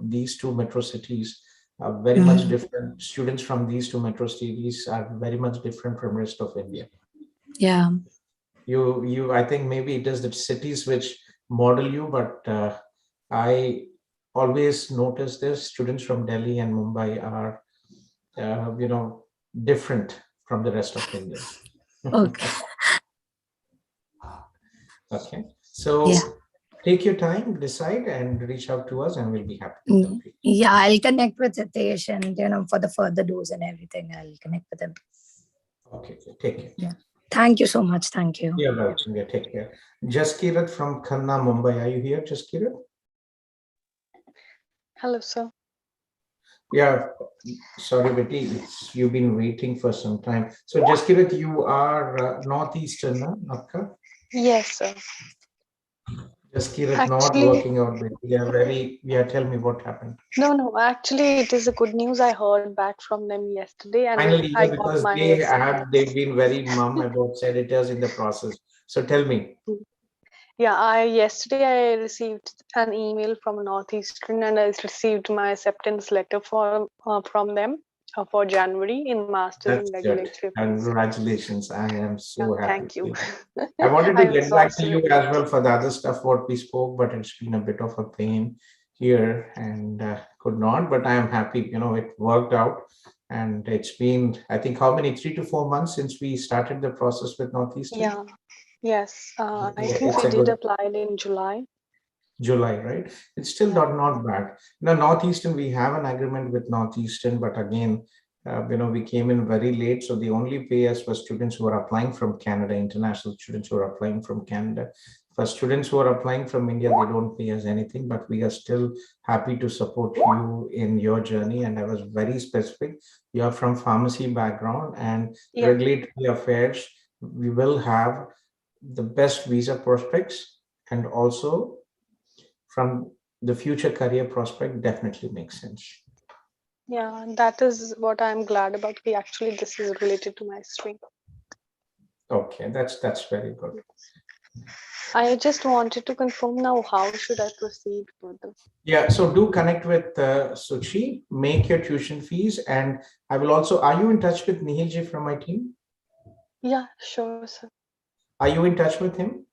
These two metro cities are very much different. Students from these two metro cities are very much different from rest of India. Yeah. I think maybe it is the cities which model you, but I always notice this: students from Delhi and Mumbai are different from the rest of India. Okay, so take your time, decide, and reach out to us, and we'll be happy to help you. Yeah, I'll connect with Hitesh, and for the further dose and everything, I'll connect with him. Okay, take care. Yeah. Thank you so much. Thank you. You're welcome. Yeah, take care. Jaskirat from Khanna, Mumbai. Are you here, Jaskirat? Hello, sir. Yeah, sorry, Betty, you've been waiting for some time. So, Jaskirat, you are Northeastern, Akka? Yes, sir. Jaskirat not working out. Tell me what happened. No, actually, it is a good news. I heard back from them yesterday, and finally, I because got they've been very mum about editors in the process. So tell me. Yeah, yesterday I received an email from Northeastern, and I received my acceptance letter from them for January in Masters in Regulatory. Congratulations. I am so happy. Thank you. I wanted to get back to you as well for the other stuff what we spoke, but it's been a bit of a pain here, and could not, but I am happy, it worked out. And it's been, I think, how many, 3 to 4 months since we started the process with Northeastern? Yeah. Yes. I think we did apply in July. July, right? It's still not bad. Northeastern, we have an agreement with Northeastern, but again, we came in very late. So they only pay us for students who are applying from Canada, international students who are applying from Canada. For students who are applying from India, they don't pay us anything, but we are still happy to support you in your journey. And I was very specific. You are from pharmacy background and regulatory affairs. we will have the best visa prospects, and also from the future career prospect definitely makes sense. Yeah, that is what I'm glad about. Actually, this is related to my stream. Okay, that's very good. I just wanted to confirm now, how should I proceed further? Yeah, so do connect with Suchi, make your tuition fees, and I will also, are you in touch with Nihilji from my team? Yeah, sure, sir. Are you in touch with him?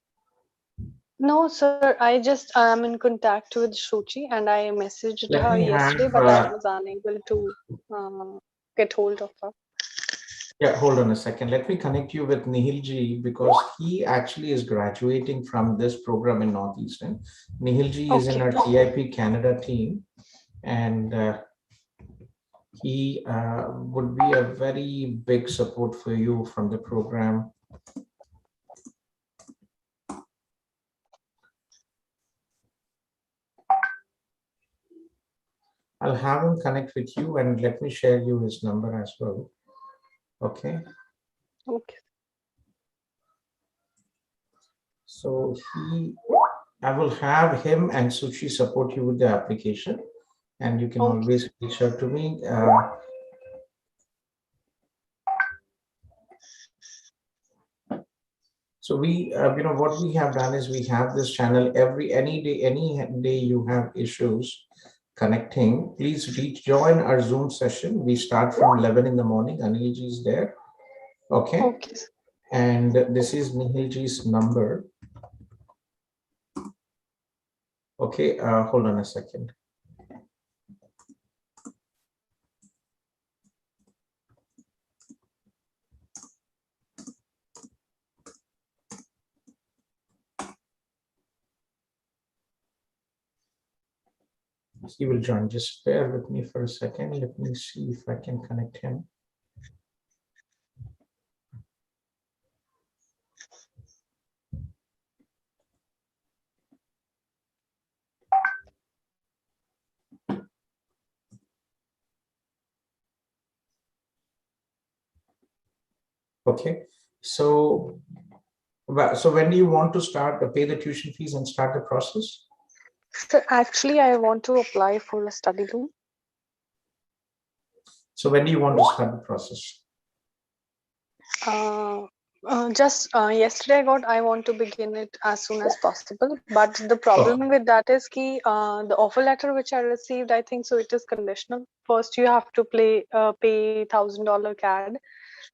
No, sir, I just am in contact with Shuchi and I messaged Let her me yesterday, have, but I was unable to get hold of her. yeah, hold on a second. Let me connect you with Nihilji because he actually is graduating from this program in Northeastern. Nihilji is in Okay. our TIP Canada team, and he would be a very big support for you from the program. I'll have him connect with you, and let me share you his number as well. Okay. Okay. So I will have him and Suchi support you with the application, and you can Okay. always reach out to me. So we, what we have done is we have this channel any day you have issues connecting, please join our Zoom session. We start from 11 in the morning. Anilji is there. Okay. Okay. And this is Nihilji's number. Okay, hold on a second. He will join. Just bear with me for a second. Let me see if I can connect him. Okay, so when do you want to start pay the tuition fees and start the process? So actually, I want to apply for a study loan. So when do you want to start the process? Just yesterday I want to begin it as soon as possible. But the problem with that is the offer letter which I received, I think so it is conditional. First you have to pay $1,000 CAD,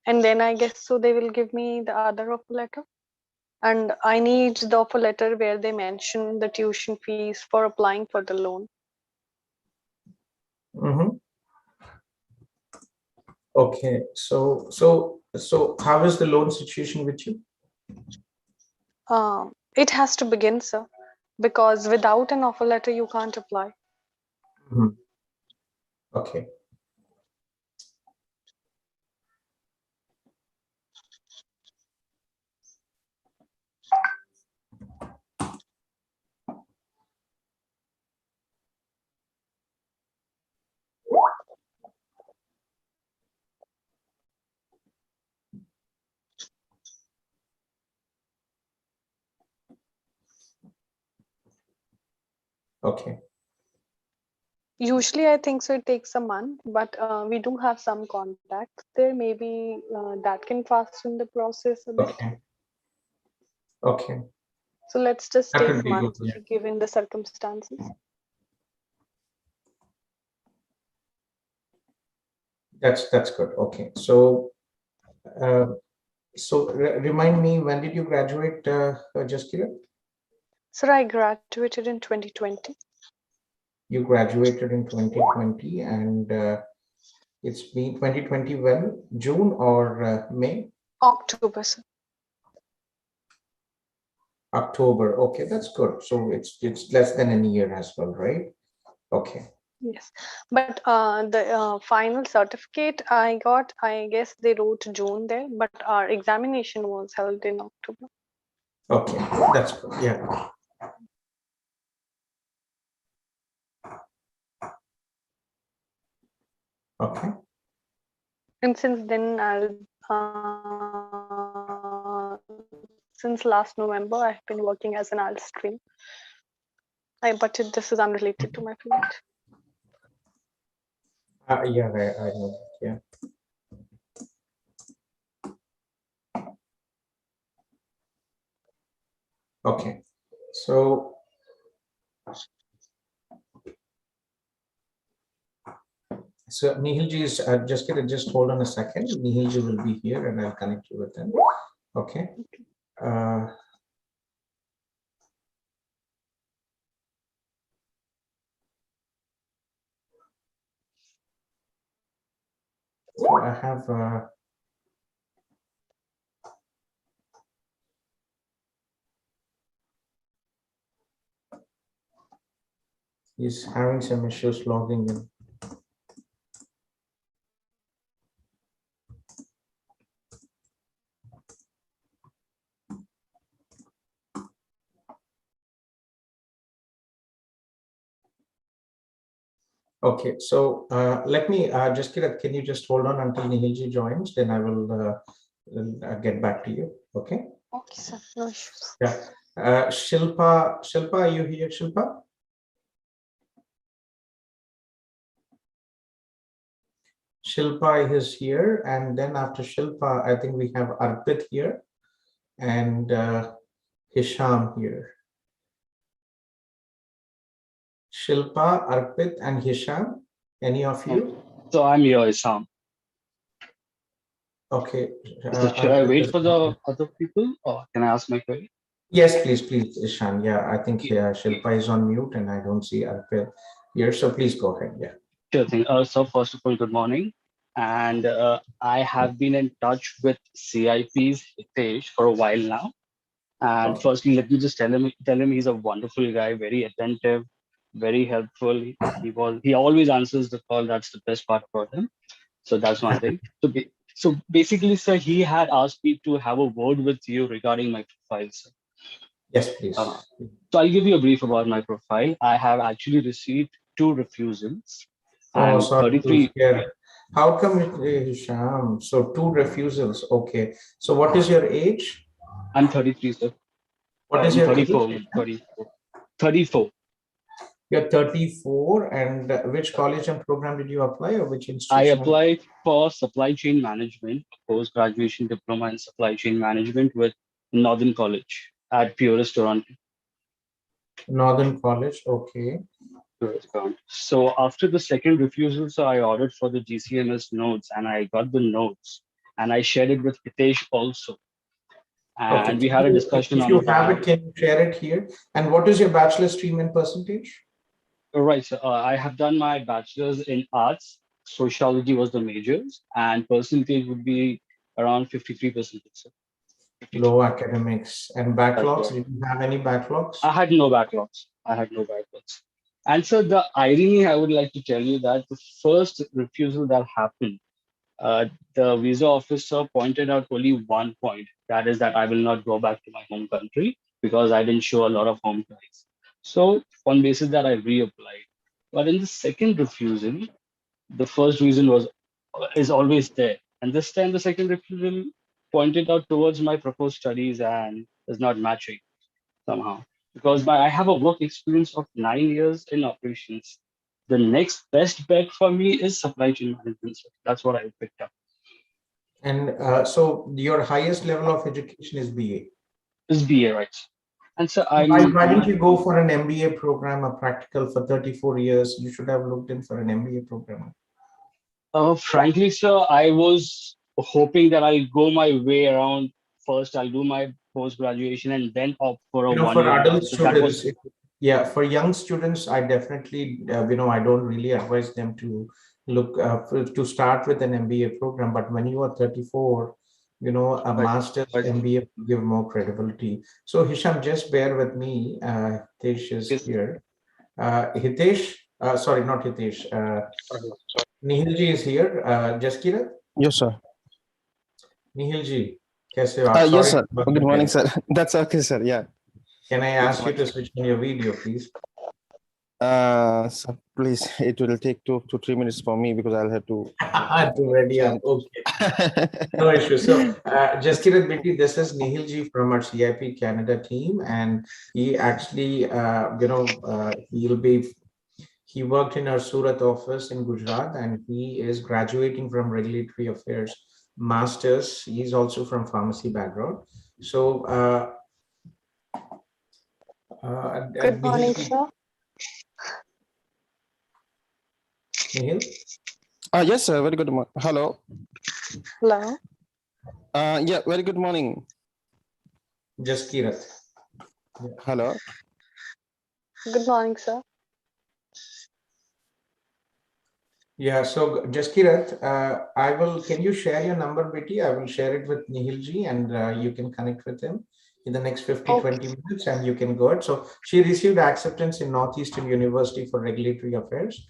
and then I guess so they will give me the other offer letter. And I need the offer letter where they mention the tuition fees for applying for the loan. Mm-hmm. Okay, so how is the loan situation with you? It has to begin, sir, because without an offer letter you can't apply. Mm-hmm. Okay. Okay. Usually, I think so it takes a month, but we do have some contacts there. Maybe that can fasten the process a bit. Okay. Okay. So let's just That take would be months good, yeah. given the circumstances. That's good. Okay. So remind me, when did you graduate, Jaskira? Sir, I graduated in 2020. You graduated in 2020, and it's been 2020 when? June or May? October, sir. October. Okay, that's good. So it's less than a year as well, right? Okay. Yes, but the final certificate I got, I guess they wrote June there, but our examination was held in October. Okay, that's good. Yeah. Okay. And since then, I'll since last November. I've been working as an IELTS stream. But this is unrelated to my field. Yeah, I know that. Yeah. Okay. So Nihilji is just hold on a second. Nihilji will be here and I'll connect you with him. Okay. So I have he's having some issues logging in. Okay, so let me just can you just hold on until Nihilji joins, then I will get back to you. Okay. Okay, sir. No issues. Yeah. Shilpa, are you here, Shilpa? Shilpa is here, and then after Shilpa, I think we have Arpit here and Hisham here. Shilpa, Arpit, and Hisham. Any of you? So I'm here, Isam. Okay. Should I wait for the other people, or can I ask my query? Yes, please, Ishan. Yeah, I think Shilpa is on mute, and I don't see Arpit here. So please go ahead. Yeah. Sure thing. So first of all, good morning. And I have been in touch with CIP's Hitesh for a while now. And Okay. firstly, let me just tell him he's a wonderful guy, very attentive, very helpful. He always answers the call. That's the best part about him. So that's one thing. So basically, sir, he had asked me to have a word with you regarding my profile, sir. Yes, please. So I'll give you a brief about my profile. I have actually received 2 refusals. Oh, And sorry 33. to hear. How come Hisham? So 2 refusals. Okay. So what is your age? I'm 33, sir. What is your 34, age? 34. You're 34, and which college and program did you apply, or which I institution? applied for supply chain management, post-graduation diploma in supply chain management with Northern College at Purist, Toronto. Northern College. Okay. So after the second refusal, so I ordered for the GCMS notes, and I got the notes, and I shared it with Hitesh also. And Okay. we had a discussion If on you that. have it, can you share it here? And what is your bachelor stream in percentage? Right. So I have done my bachelor's in arts. Sociology was the majors, and percentage would be around 53%. So 53. Low academics and backlogs. Right. Did you have any backlogs? I had no backlogs. And so the irony, I would like to tell you that the first refusal that happened, the visa officer pointed out only one point. That is that I will not go back to my home country because I didn't show a lot of home ties. So on basis that I reapplied. But in the second refusal, the first reason is always there. And this time the second refusal pointed out towards my proposed studies and is not matching somehow. Because I have a work experience of 9 years in operations. The next best bet for me is supply chain management. So that's what I picked up. And so your highest level of education is BA. Is BA, right? And so why didn't you go for an MBA program, a practical for 34 years? You should have looked in for an MBA program. Frankly, sir, I was hoping that I'll go my way around. First, I'll do my post-graduation and then opt for a one-year. For adult students, yeah, for young students, I definitely, I don't really advise them to look to start with an MBA program. But when you are 34, a master's MBA will give more credibility. So Hisham, just bear with me. Hitesh is here. Hitesh, sorry, not Hitesh. Nihilji is here. Jaskira? Yes, sir. Nihilji, kaise ho aap? Yes, sir. Good morning, sir. That's okay, sir. Yeah. Can I ask you to switch on your video, please? So please, it will take 2 to 3 minutes for me because I'll have to. To ready up. Okay. No issue. So, Jaskirat Biti, this is Nihil ji from our CIP Canada team, and he actually, he worked in our Surat office in Gujarat, and he is graduating from Regulatory Affairs Masters. He's also from pharmacy background. So, Good morning, Nihil, sir. Nihil? Yes, sir. Very good morning. Hello. Hello. Yeah, very good morning. Jaskirat. Hello. Good morning, sir. Yeah, so Jaskirat, can you share your number, Biti? I will share it with Nihil ji, and you can connect with him in the next 20 minutes, and you can go ahead. So she received acceptance in Northeastern University for Regulatory Affairs.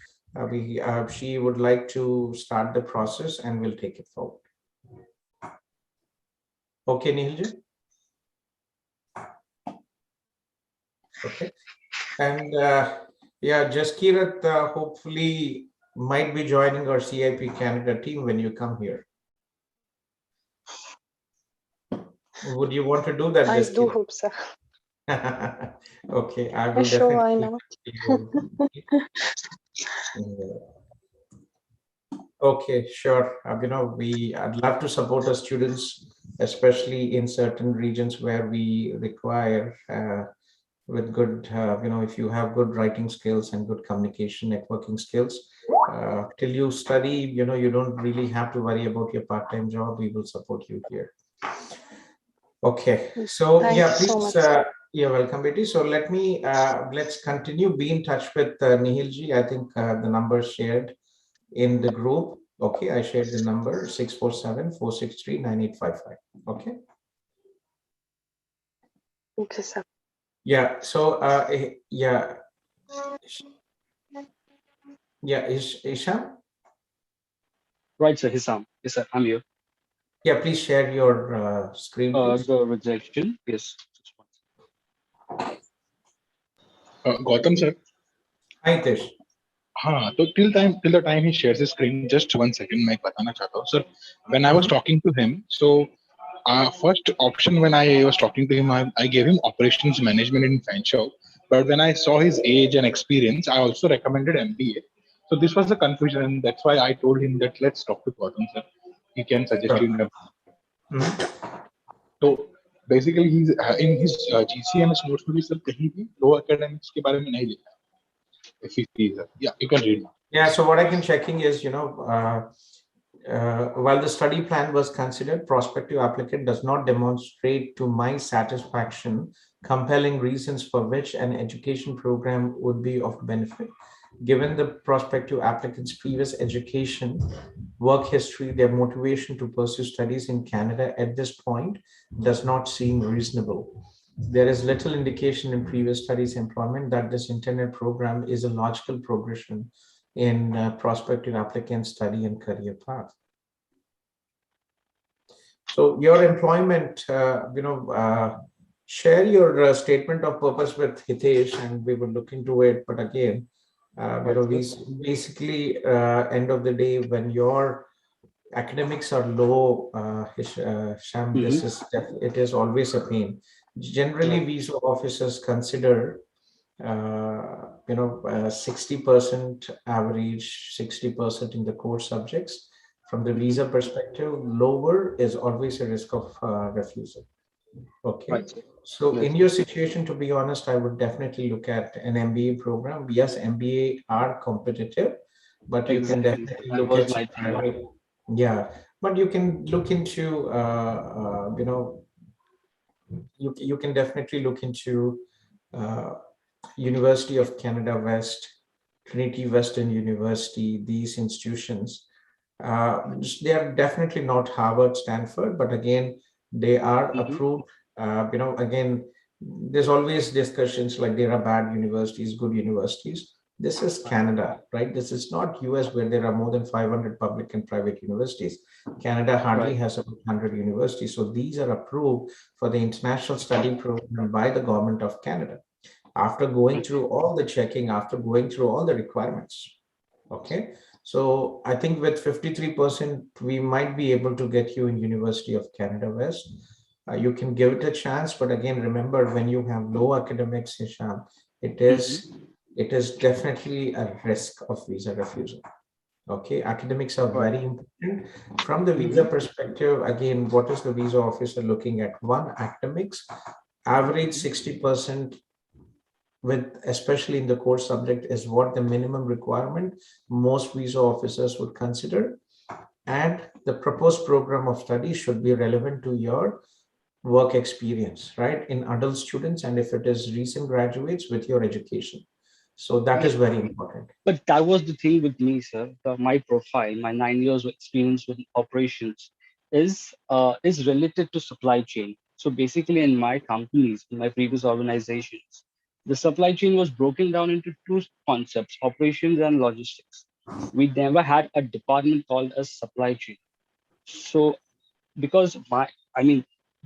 She would like to start the process, and we'll take it forward. Okay, Nihil ji? Okay. And yeah, Jaskirat hopefully might be joining our CIP Canada team when you come here. Would you want to do that? I do hope so. Okay, I will Sure, why definitely. Okay, sure. I'd love to support our students, especially in certain regions where we require with good, if you have good writing skills and good communication, networking skills, till you study, you don't really have to worry about your part-time job. We will support you here. Okay, so Thank yeah, you please, so much. you're welcome, Betty. So let's continue. Be in touch with Nihil ji. I think the number shared in the group. Okay, I shared the number 647-463-9855. Okay. Okay, sir. Yeah. So yeah. Yeah, Isham? Right, sir. Hisham. Yes, sir. I'm here. Yeah, please share your screen, please. The rejection. Yes. Gautam sir. Hi, Tish. हाँ तो till the time he shares his screen, just 1 second मैं बताना चाहता हूँ sir. When I was talking to him, so first option when I was talking to him, I gave him operations management in Fanshawe. But when I saw his age and experience, I also recommended MBA. So this was the confusion, and that's why I told him that let's talk to Gautam sir. He can suggest you. So basically, he's in his GCMS notes में भी sir कहीं भी low academics के बारे में नहीं लिखा. If he sees it, yeah, you can read. Yeah. So what I can checking is, while the study plan was considered, prospective applicant does not demonstrate to my satisfaction compelling reasons for which an education program would be of benefit. Given the prospective applicant's previous education, work history, their motivation to pursue studies in Canada at this point does not seem reasonable. There is little indication in previous studies employment that this intended program is a logical progression in prospective applicant study and career path. So your employment, share your statement of purpose with Hitesh, and we will look into it. But again, we basically end of the day when your academics are low, Sham, it is always a pain. Generally, visa officers consider 60% average, 60% in the core subjects. From the visa perspective, lower is always a risk of refusal. Okay. Right. So in your situation, to be honest, I would definitely look at an MBA program. Yes, MBA are competitive, but you can definitely look at private. Yeah, but you can look into you can definitely look into University of Canada West, Trinity Western University, these institutions. They are definitely not Harvard, Stanford, but again, they are approved. Again, there's always discussions like there are bad universities, good universities. This is Canada, right? This is not US where there are more than 500 public and private universities. Canada hardly has about 100 universities. So these are approved for the international study program by the government of Canada. after going through all the checking, after going through all the requirements. Okay, so I think with 53%, we might be able to get you in University of Canada West. You can give it a chance, but again, remember, when you have low academics, Hisham, it is definitely a risk of visa refusal. Okay, academics are very important. From the visa perspective, again, what is the visa officer looking at? One, academics, average 60%, with especially in the core subject, is what the minimum requirement most visa officers would consider. And the proposed program of study should be relevant to your work experience, right, in adult students, and if it is recent graduates, with your education. So that is very important. But that was the thing with me, sir. My profile, my 9 years of experience with operations is related to supply chain. So basically, in my companies, in my previous organizations, the supply chain was broken down into two concepts: operations and logistics. We never had a department called as supply chain. So because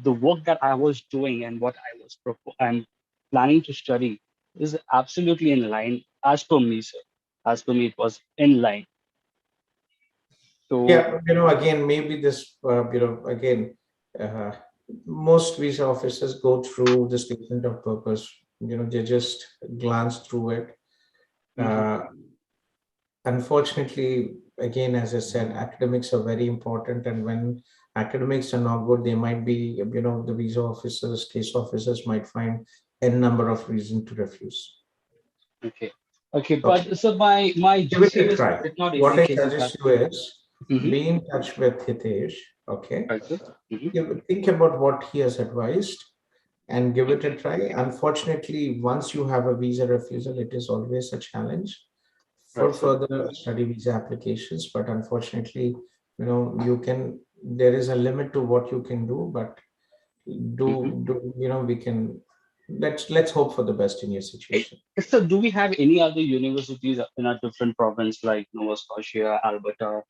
the work that I was doing and what I'm planning to study is absolutely in line as per me, sir. As per me, it was in line. So yeah, again, maybe this, again, most visa officers go through the statement of purpose. They just glance through it. Unfortunately, again, as I said, academics are very important, and when academics are not good, they might be, the visa officers, case officers might find n number of reasons to refuse. okay, but so my Give it GC a try. did not What I indicate suggest you is be in touch with Hitesh. Okay, think about what he has advised and give it a try. Unfortunately, once you have a visa refusal, it is always a challenge for further study visa applications. But unfortunately, there is a limit to what you can do, but we can, let's hope for the best in your situation. So do we have any other universities in a different province like Nova Scotia, Alberta,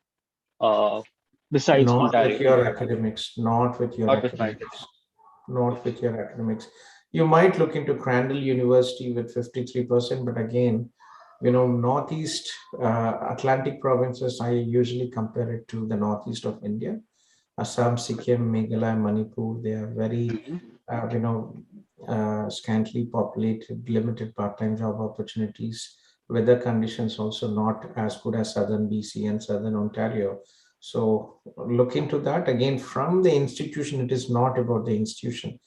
besides Not Ontario? with your academics, not with your academics, not with your academics. You might look into Crandall University with 53%, but again, Northeast Atlantic provinces, I usually compare it to the Northeast of India. Assam, Sikkim, Meghalaya, Manipur, they are very, scantily populated, limited part-time job opportunities. Weather conditions also not as good as Southern BC and Southern Ontario. So look into that. Again, from the institution, it is not about the institution.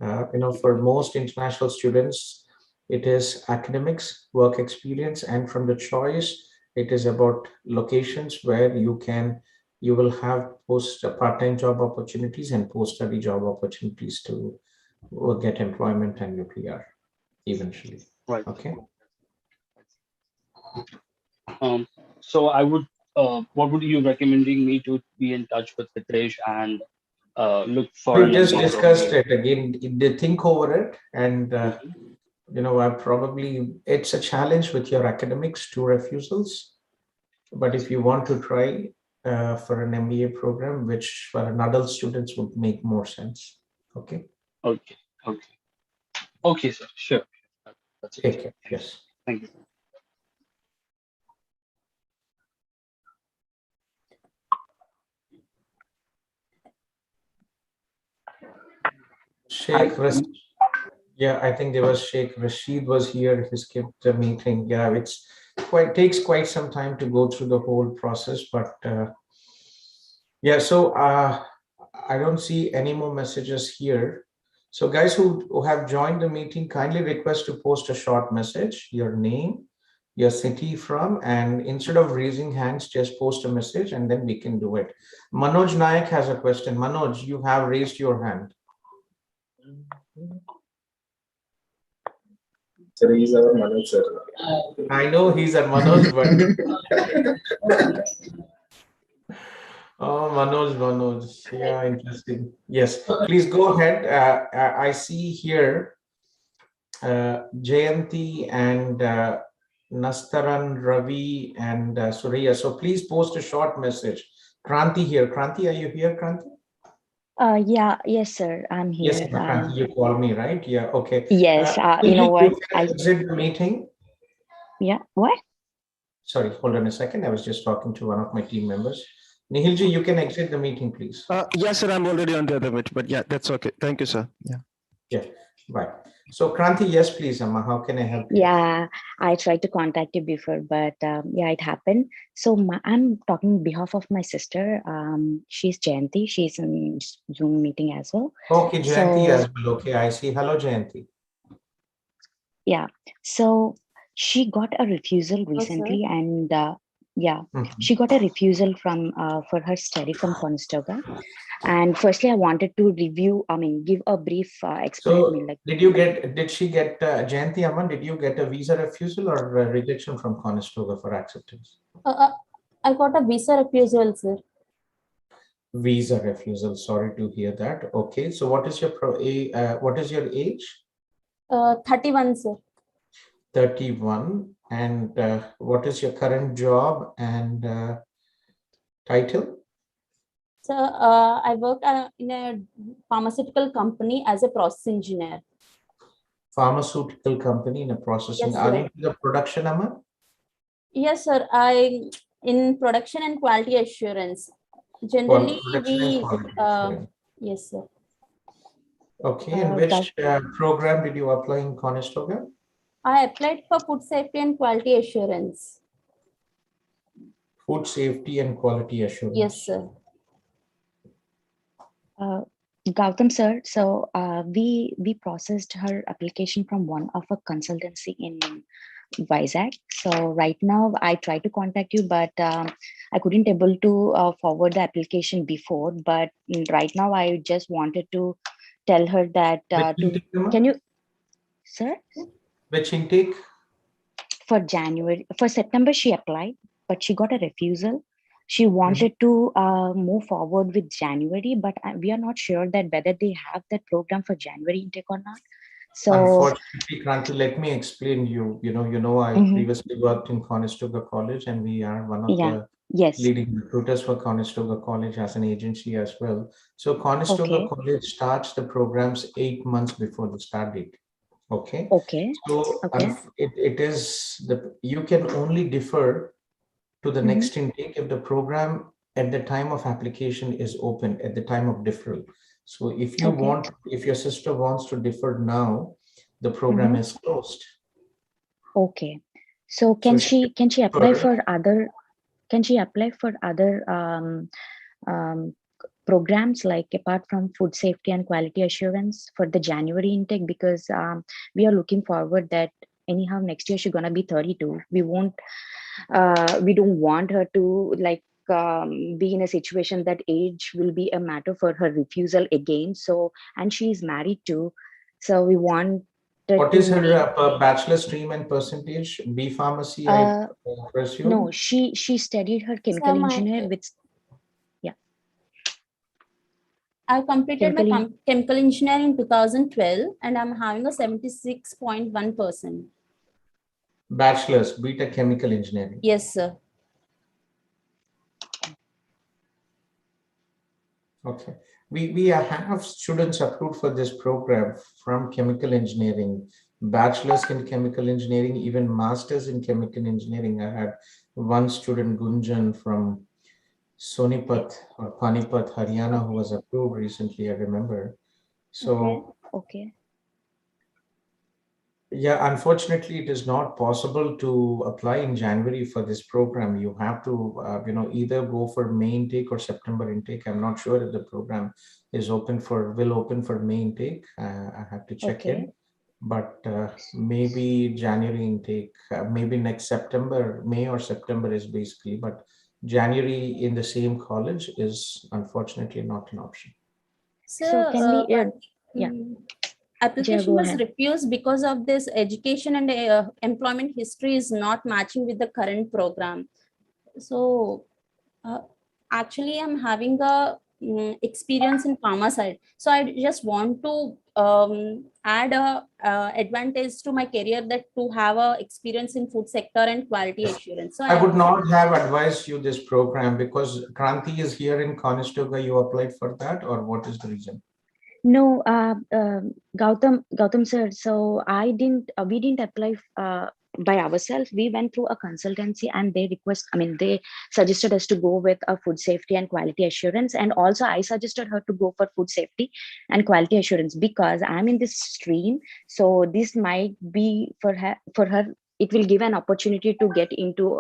For most international students, it is academics, work experience, and from the choice, it is about locations where you will have part-time job opportunities and post-study job opportunities to get employment and your PR eventually. Right. Okay. So I would, what would you recommending me to be in touch with Hitesh and look for? We just discussed it again. They think over it, and it's a challenge with your academics, 2 refusals. But if you want to try for an MBA program, which for an adult students would make more sense. Okay. Okay, sir. Sure. That's it. Take care. Yes. Thank you. Sheikh Rashid. Yeah, I think there was Sheikh Rashid was here. He skipped the meeting. Yeah, takes quite some time to go through the whole process, but yeah. So I don't see any more messages here. So guys who have joined the meeting, kindly request to post a short message, your name, your city from, and instead of raising hands, just post a message and then we can do it. Manoj Nayak has a question. Manoj, you have raised your hand. Sir, he's our Manoj, sir. I know he's a Manoj, but oh, Manoj. Yeah, interesting. Yes, please go ahead. I see here Jayanti and Nastaran, Ravi, and Surya. So please post a short message. Kranti here. Kranti, are you here, Kranti? Yeah, yes, sir. I'm Yes, here. Kranti, you call me, right? Yeah, okay. Yes, you know You what? can exit the meeting. Yeah, what? Sorry, hold on a second. I was just talking to one of my team members. Nihilji, you can exit the meeting, please. Yes, sir. I'm already on the other bit, but yeah, that's okay. Thank you, sir. Yeah. Yeah, bye. So Kranti, yes, please, Amma. How can I help you? Yeah, I tried to contact you before, but yeah, it happened. So I'm talking on behalf of my sister. She's Jayanti. She's in Zoom meeting as well. Okay, Jayanti as So well. Okay, I see. Hello, Jayanti. yeah, so she got a refusal Hello, sir. recently, and yeah, Mhm. she got a refusal from for her study from Conestoga. And firstly, I wanted to review. I mean, give a brief explain. I mean, So like, did she get, Jayanti Aman, did you get a visa refusal or rejection from Conestoga for acceptance? I got a visa refusal, sir. Visa refusal. Sorry to hear that. Okay, so what is your what is your age? 31, sir. 31. And what is your current job and title? So I work in a pharmaceutical company as a process engineer. Pharmaceutical company in a processing. Yes, Are sir. you in the production, Aman? Yes, sir. I in production and quality assurance. Generally, Production and quality assurance. yes, sir. Okay, and which program did you apply in Conestoga? I applied for food safety and quality assurance. Food safety and quality assurance. Yes, sir. Gautham sir, so we processed her application from one of a consultancy in Vizag. So right now I tried to contact you, but I couldn't able to forward the application before. But right now I just wanted to tell her that can you, sir? Which intake? For September she applied, but she got a refusal. She wanted to move forward with January, but we are not sure that whether they have that program for January intake or not. So unfortunately, Kranti, let me explain you. I previously worked in Conestoga College, and we are one of the leading recruiters for Conestoga College as an agency as well. So Conestoga College starts the programs 8 months before the start date. Okay. So it is you can only defer to the next intake if the program at the time of application is open at the time of deferral. So if you if your sister wants to defer now, the program is closed. Okay. So can she apply for other programs, like apart from food safety and quality assurance for the January intake? Because we are looking forward that anyhow next year she's gonna be 32. We don't want her to be in a situation that age will be a matter for her refusal again. So, and she is married too. So we want. What is her bachelor stream and percentage? B Pharmacy, I presume? No, she studied her chemical engineer with. I completed my chemical engineering in 2012, and I'm having a 76.1%. Bachelor's, B.Tech Chemical Engineering. Yes, sir. Okay. We have students approved for this program from chemical engineering, bachelor's in chemical engineering, even master's in chemical engineering. I had one student, Gunjan, from Sonipat or Panipat, Haryana, who was approved recently, I remember. So, yeah, unfortunately, it is not possible to apply in January for this program. You have to, either go for May intake or September intake. I'm not sure if the program is will open for May intake. I have to check in, but maybe January intake, maybe next September, May or September is basically, but January in the same college is unfortunately not an option. So can we, application was refused because of this education and employment history is not matching with the current program. So actually I'm having a experience in pharma side. So I just want to add a advantage to my career, that to have a experience in food sector and quality assurance. So I would not have advised you this program because Kranti is here in Conestoga. You applied for that, or what is the reason? No, Gautham sir. So we didn't apply by ourselves. We went through a consultancy, and they suggested us to go with a food safety and quality assurance. And also I suggested her to go for food safety and quality assurance because I'm in this stream. So this might be for her, it will give an opportunity to get into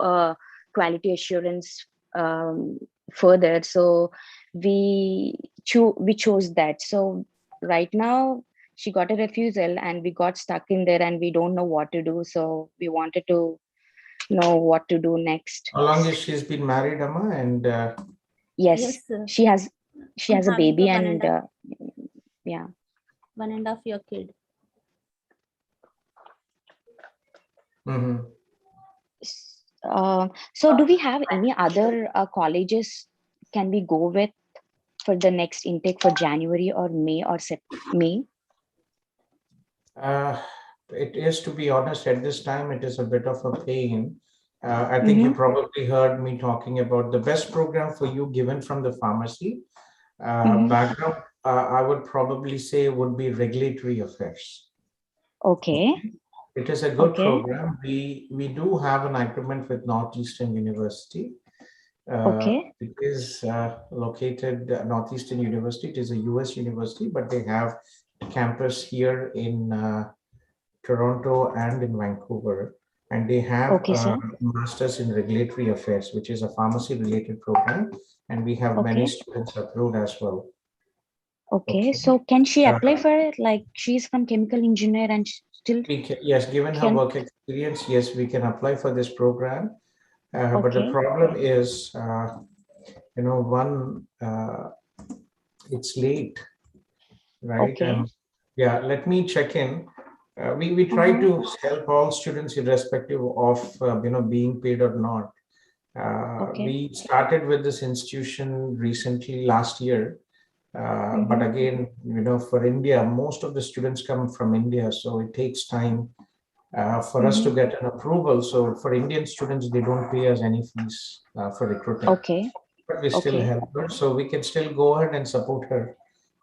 quality assurance further. So we chose that. So right now she got a refusal and we got stuck in there and we don't know what to do. So we wanted to know what to do next. How long has she's been married, Amma? And yes, she has a baby and yeah, 1.5 year kid. Mm-hmm. So do we have any other colleges can we go with for the next intake for January or May or May? It is, to be honest, at this time, it is a bit of a pain. I think you probably heard me talking about the best program for you given from the pharmacy background. I would probably say would be regulatory affairs. Okay. It is a good program. We do have an agreement with Northeastern University. It is located Northeastern University. It is a US university, but they have a campus here in Toronto and in Vancouver. And they have a master's in regulatory affairs, which is a pharmacy related program. And we have many students abroad as well. Okay. So can she apply for it? Like she's from chemical engineer and still. Yes, given her work experience, yes, we can apply for this program. But the problem is, it's late, right? Yeah, let me check in. We try to help all students irrespective of being paid or not. We started with this institution recently last year, but again, for India, most of the students come from India, so it takes time for us to get an approval. So for Indian students, they don't pay us any fees for recruiting. But we still help her, so we can still go ahead and support her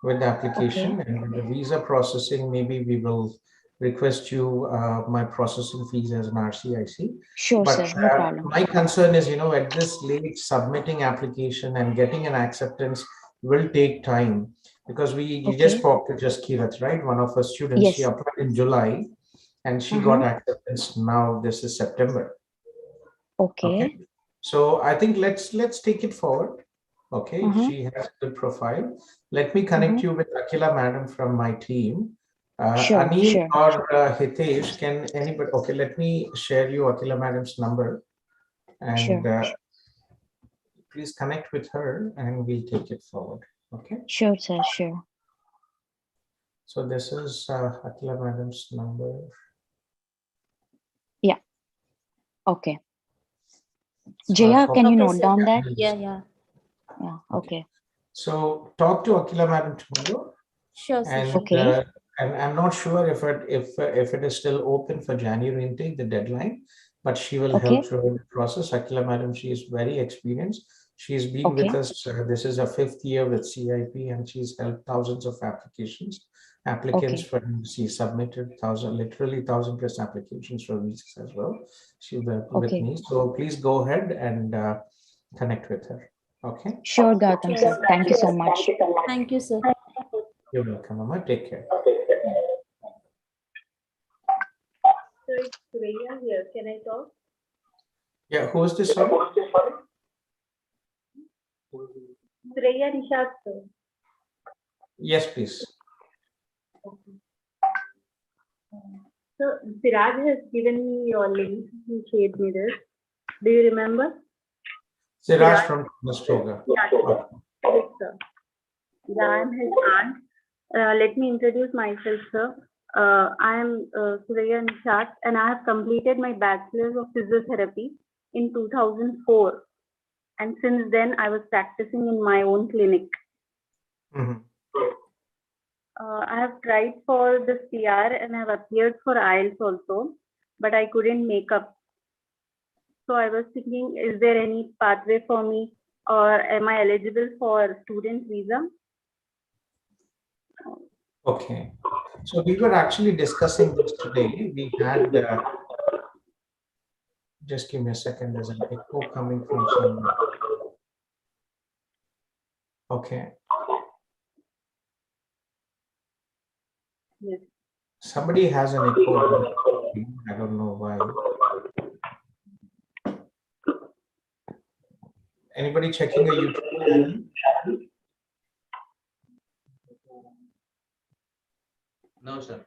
with the application and with the visa processing. Maybe we will request you my processing fees as an RCIC. Sure, but sir, no problem. My concern is, at this late submitting application and getting an acceptance will take time because you just spoke to Jaskirat, right? One of our students, she applied in July and she got acceptance now. This is September. Okay. So I think let's take it forward. Okay, she has a good profile. Let me connect you with Akila madam from my team. Anil or Hitesh, can anybody? Okay, let me share you Akila madam's number, and please connect with her, and we'll take it forward. Okay. Sure, sir. Sure. So this is Akila madam's number. Yeah. Okay. Jaya, can you note down that? Yeah. Okay. So talk to Akila madam tomorrow. Sure. And, and I'm not sure if it is still open for January intake, the deadline, but she will help through the process. Akila madam, she is very experienced. She's been with us. This is her 5th year with CIP, and she's helped thousands of applicants she submitted literally 1,000+ applications for visas as well. She worked with me. So please go ahead and connect with her. Okay. Sure, Gautham, sir. Thank you so much. Thank you, sir. You're welcome, Mama. Take care. So it's Surya here. Can I talk? Yeah, who is this? Surya Nishad, sir. Yes, please. Okay. So Siraj has given me your link. He shared me this. Do you remember? Siraj from Conestoga. Yes, sir. Yeah, I'm his aunt. Let me introduce myself, sir. I am Surya Nishad, and I have completed my bachelor's of physiotherapy in 2004. And since then, I was practicing in my own clinic Mhm. I have tried for the CR and I have appeared for IELTS also, but I couldn't make up. So I was thinking, is there any pathway for me, or am I eligible for student visa? Okay. So we were actually discussing this today. We had, just give me a second, there's an echo coming from somewhere. Okay. Yes. Somebody has an echo. I don't know why. Anybody checking a YouTube channel? No, sir.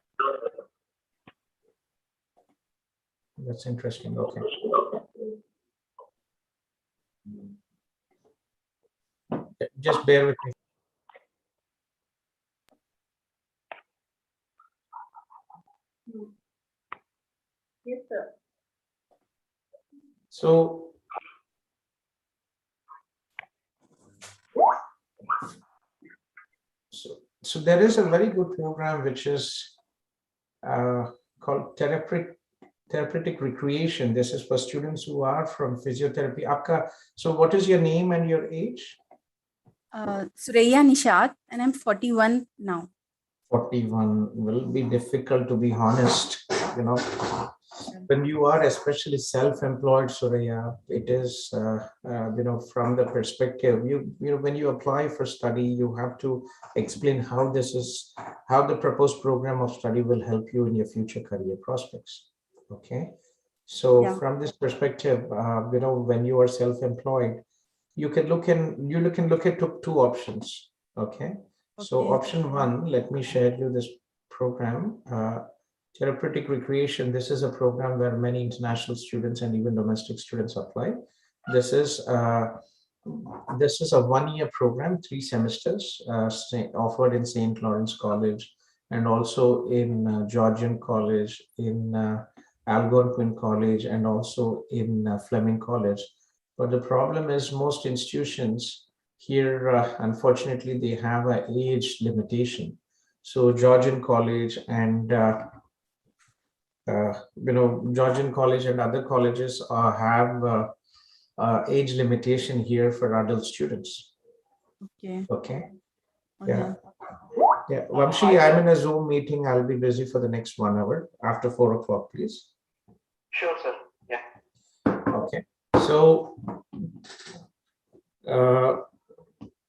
That's interesting. Okay. Just bear with me. Yes, sir. So there is a very good program which is called therapeutic recreation. This is for students who are from physiotherapy. So what is your name and your age? Suraya Nishat, and I'm 41 now. 41 will be difficult, to be honest. You know, when you are especially self-employed, Suraya, it is you know, from the perspective when you apply for study, you have to explain how the proposed program of study will help you in your future career prospects. Okay, so Yeah. from this perspective, you know, when you are self-employed, you can look at two options. Okay, so Okay. option one, let me share you this program. Therapeutic recreation. This is a program where many international students and even domestic students apply. This is a 1-year program, 3 semesters, offered in St. Lawrence College and also in Georgian College, in Algonquin College, and also in Fleming College. But the problem is most institutions here, unfortunately, they have an age limitation. So Georgian College and you know, Georgian College and other colleges have age limitation here for adult students. Okay. Okay. Okay. Yeah. Vamshi, I'm in a Zoom meeting. I'll be busy for the next 1 hour after 4 o'clock, please. Sure, sir. Yeah. Okay. So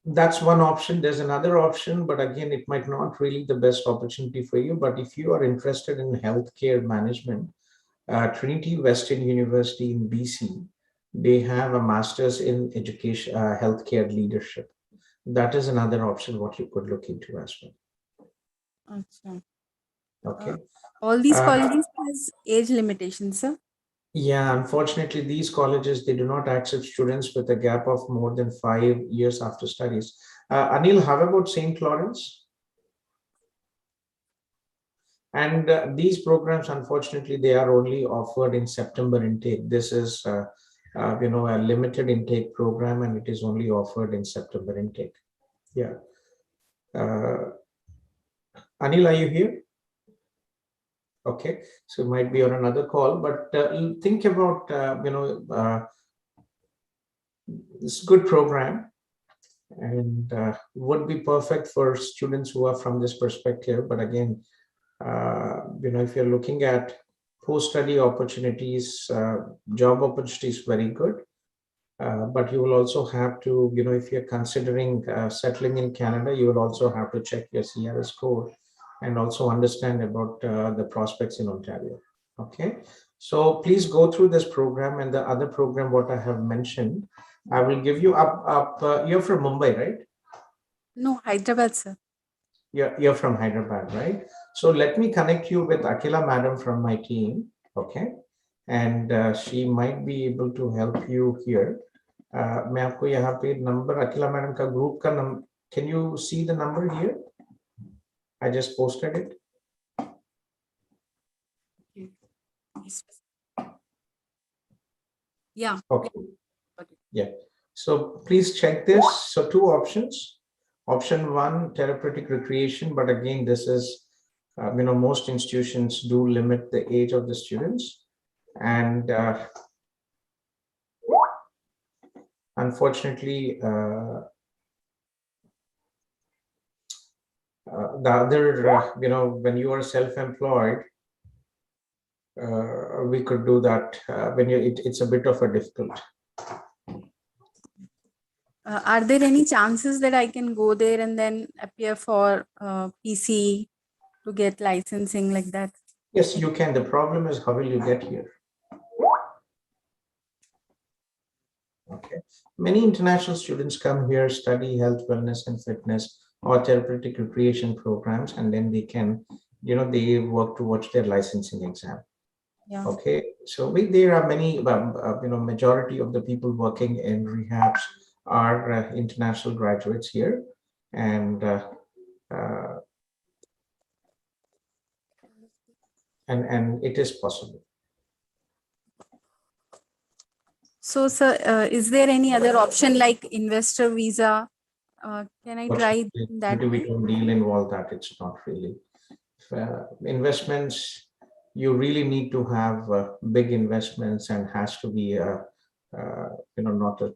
that's one option. There's another option, but again, it might not really the best opportunity for you. But if you are interested in healthcare management, Trinity Western University in BC, they have a master's in education, healthcare leadership. That is another option what you could look into as well. Okay. Okay. All these colleges has age limitations, sir? Yeah, unfortunately, these colleges, they do not accept students with a gap of more than 5 years after studies. Anil, how about St. Lawrence? And these programs, unfortunately, they are only offered in September intake. This is, you know, a limited intake program, and it is only offered in September intake. Yeah. Anil, are you here? Okay, so it might be on another call, but think about, you know, this good program, and would be perfect for students who are from this perspective. But again, you know, if you're looking at post-study opportunities, job opportunities, very good. But you will also have to, you know, if you're considering settling in Canada, you will also have to check your CRS score and also understand about the prospects in Ontario. Okay, so please go through this program and the other program what I have mentioned. I will give you up. You're from Mumbai, right? No, Hyderabad, sir. You're from Hyderabad, right? So let me connect you with Akila madam from my team. Okay, and she might be able to help you here. मैं आपको यहाँ पे number अखिला madam का group का number, can you see the number here? I just posted it. Yeah. Okay. Yeah. So please check this. So 2 options. Option 1, therapeutic recreation, but again, this is, most institutions do limit the age of the students, and unfortunately, the other, when you are self-employed, we could do that. When it's a bit of a difficult. Are there any chances that I can go there and then appear for PC to get licensing like that? Yes, you can. The problem is, how will you get here? Okay. Many international students come here, study health, wellness, and fitness or therapeutic recreation programs, and then they can, they work towards their licensing exam. Yeah. Okay. So there are many, majority of the people working in rehabs are international graduates here, and it is possible. So, sir, is there any other option like investor visa? Can I try that? We don't deal in all that. It's not really. Investments, you really need to have big investments, and has to be not a,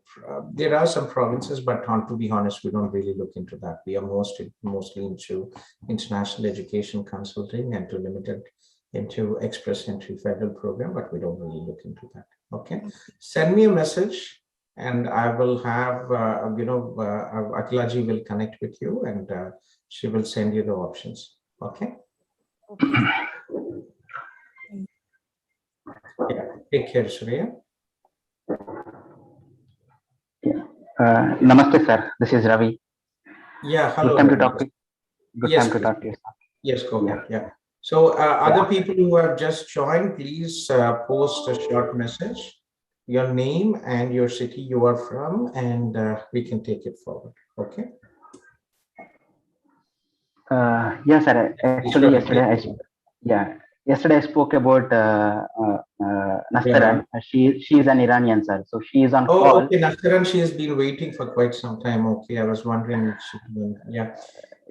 there are some provinces, but to be honest, we don't really look into that. We are mostly into international education consulting and to limited into express entry federal program, but we don't really look into that. Okay, send me a message and I will have Akilaji will connect with you, and she will send you the options. Okay. Yeah, take care, Surya. Namaste, sir. This is Ravi. Yeah, hello. Good time to talk to you. Good Yes, time to please. talk to you, sir. Yes, go ahead. Yeah. So other people who have just joined, please post a short message, your name and your city you are from, and we can take it forward. Okay. Yes, sir. Actually, yesterday I spoke about Nastaran. She's an Iranian, sir. So she is on call. Okay, Nastaran, she has been waiting for quite some time. Okay, I was wondering. Yeah.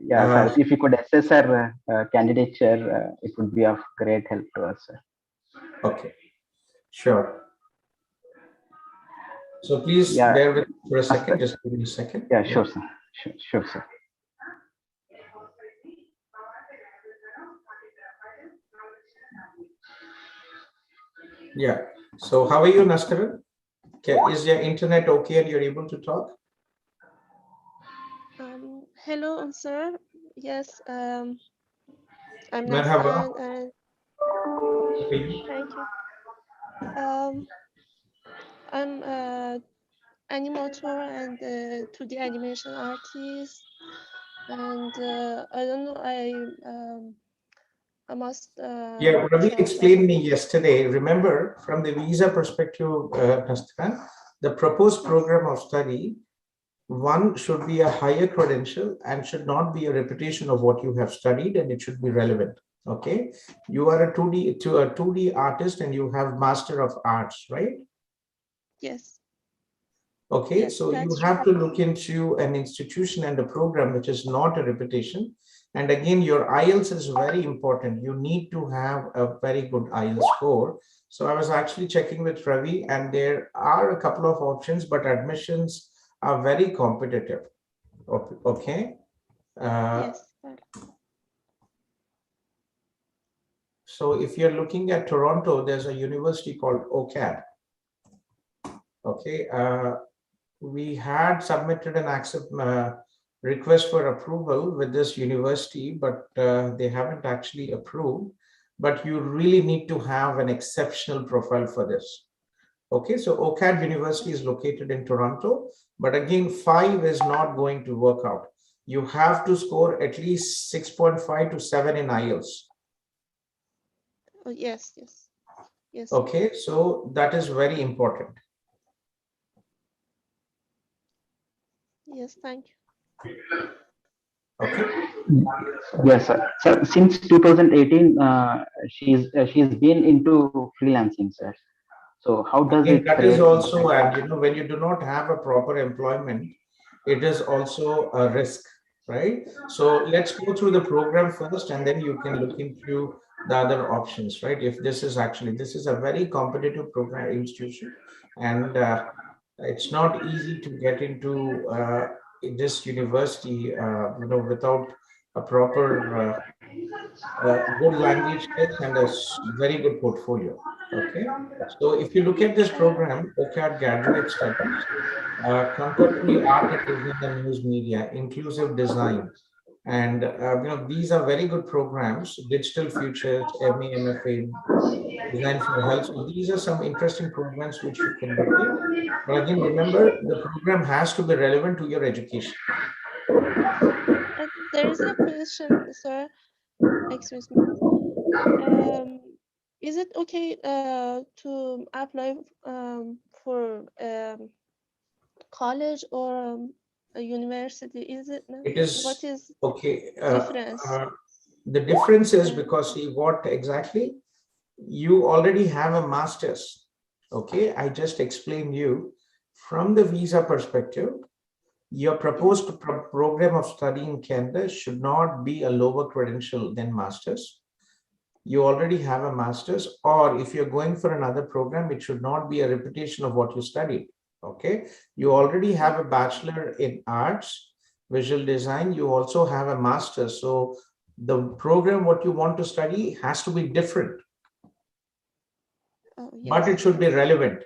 Yeah, sir. If you could assess her candidature, it would be of great help to us, sir. Okay, sure. So please bear with me for a second. Just give me a second. Yeah, sure, sir. Sure, sir. Yeah. So how are you, Nastaran? Okay. Is your internet okay and you're able to talk? Hello, sir. Yes, I'm Merhaba. Nastaran. Thank you. I'm animator and 2D animation artist, and I don't know. I must. Yeah, Ravi explained me yesterday. Remember, from the visa perspective, Nastaran, the proposed program of study, one should be a higher credential and should not be a repetition of what you have studied, and it should be relevant. Okay, you are a 2D artist and you have Master of Arts, right? Yes. Okay, yes, so you have to look into an institution and a program which is not a repetition. And again, your IELTS is very important. You need to have a very good IELTS score. So I was actually checking with Ravi, and there are a couple of options, but admissions are very competitive. Okay. Yes. So if you're looking at Toronto, there's a university called OCAD. Okay. We had submitted an request for approval with this university, but they haven't actually approved. But you really need to have an exceptional profile for this. Okay, so OCAD University is located in Toronto, but again, 5 is not going to work out. You have to score at least 6.5 to 7 in IELTS. Oh, yes. Okay, so that is very important. Yes, thank you. Okay. Yes, sir. So since 2018, she's been into freelancing, sir. So how does it? That is also, and when you do not have a proper employment, it is also a risk. right? So let's go through the program first, and then you can look into the other options, right? If this is a very competitive program institution, and it's not easy to get into this university, without a proper good language test and a very good portfolio. Okay, so if you look at this program, OCAD Graduate Studies, Contemporary Art and Design and News Media, Inclusive Design, and these are very good programs. Digital Futures, MA, MFA, Design for Health. So these are some interesting programs which you can look at. But again, remember, the program has to be relevant to your education. There is a question, sir. Excuse me. Is it okay to apply for college or a university? Is it? It is What is okay. difference? The difference is because, see, what exactly? You already have a master's. Okay, I just explained you from the visa perspective. Your proposed program of study in Canada should not be a lower credential than master's. You already have a master's, or if you're going for another program, it should not be a repetition of what you studied. Okay, you already have a bachelor in arts, visual design. You also have a master's. So the program what you want to study has to be different. But it should be relevant.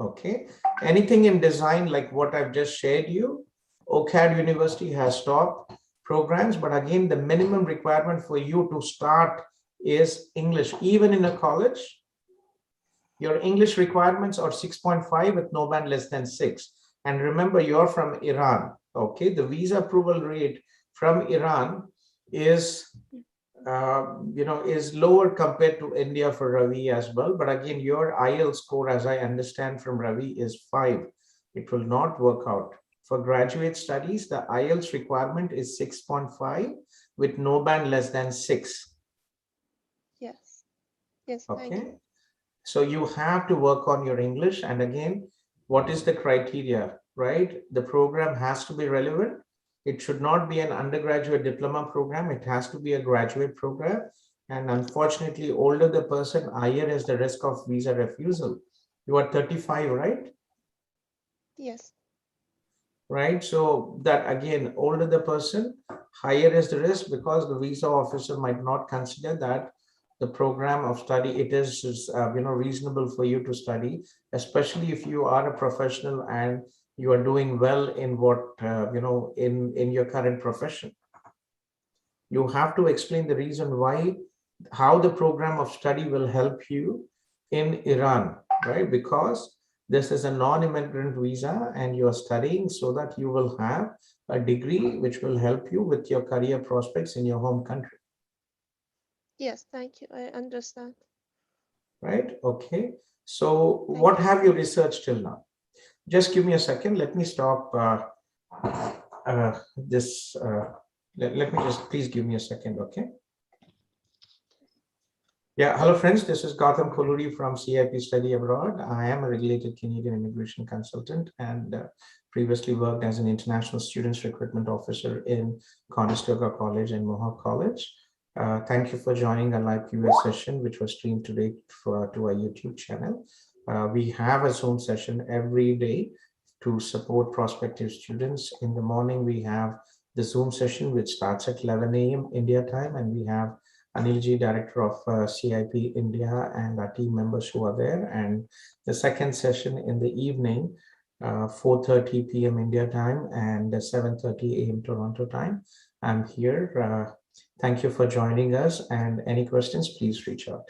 Okay, anything in design like what I've just shared you, OCAD University has top programs, but again, the minimum requirement for you to start is English. Even in a college, your English requirements are 6.5 with no band less than 6. And remember, you're from Iran. Okay, the visa approval rate from Iran is is lower compared to India for Ravi as well. But again, your IELTS score, as I understand from Ravi, is 5. It will not work out. For graduate studies, the IELTS requirement is 6.5 with no band less than 6. Yes. Yes. Okay. Thank you. So you have to work on your English. And again, what is the criteria, right? The program has to be relevant. It should not be an undergraduate diploma program. It has to be a graduate program. And unfortunately, older the person, higher is the risk of visa refusal. You are 35, right? Yes. Right. So that again, older the person, higher is the risk, because the visa officer might not consider that the program of study, it is reasonable for you to study, especially if you are a professional and you are doing well in what in your current profession. You have to explain the reason why, how the program of study will help you in Iran, right? Because this is a non-immigrant visa and you are studying so that you will have a degree which will help you with your career prospects in your home country. Yes, thank you. I understand. Right? Okay. So what have you researched till now? Just give me a second. Let me stop this. Let me just, please give me a second. Okay. Yeah. Hello, friends. This is Gautham Kolluri from CIP Study Abroad. I am a regulated Canadian immigration consultant and previously worked as an international students recruitment officer in Conestoga College and Mohawk College. Thank you for joining a live Q&A session, which was streamed today to our YouTube channel. We have a Zoom session every day to support prospective students. In the morning, we have the Zoom session, which starts at 11 a.m. India time, and we have Anilji, director of CIP India, and our team members who are there. And the second session in the evening, 4:30 p.m. India time and 7:30 a.m. Toronto time. I'm here. Thank you for joining us, and any questions, please reach out.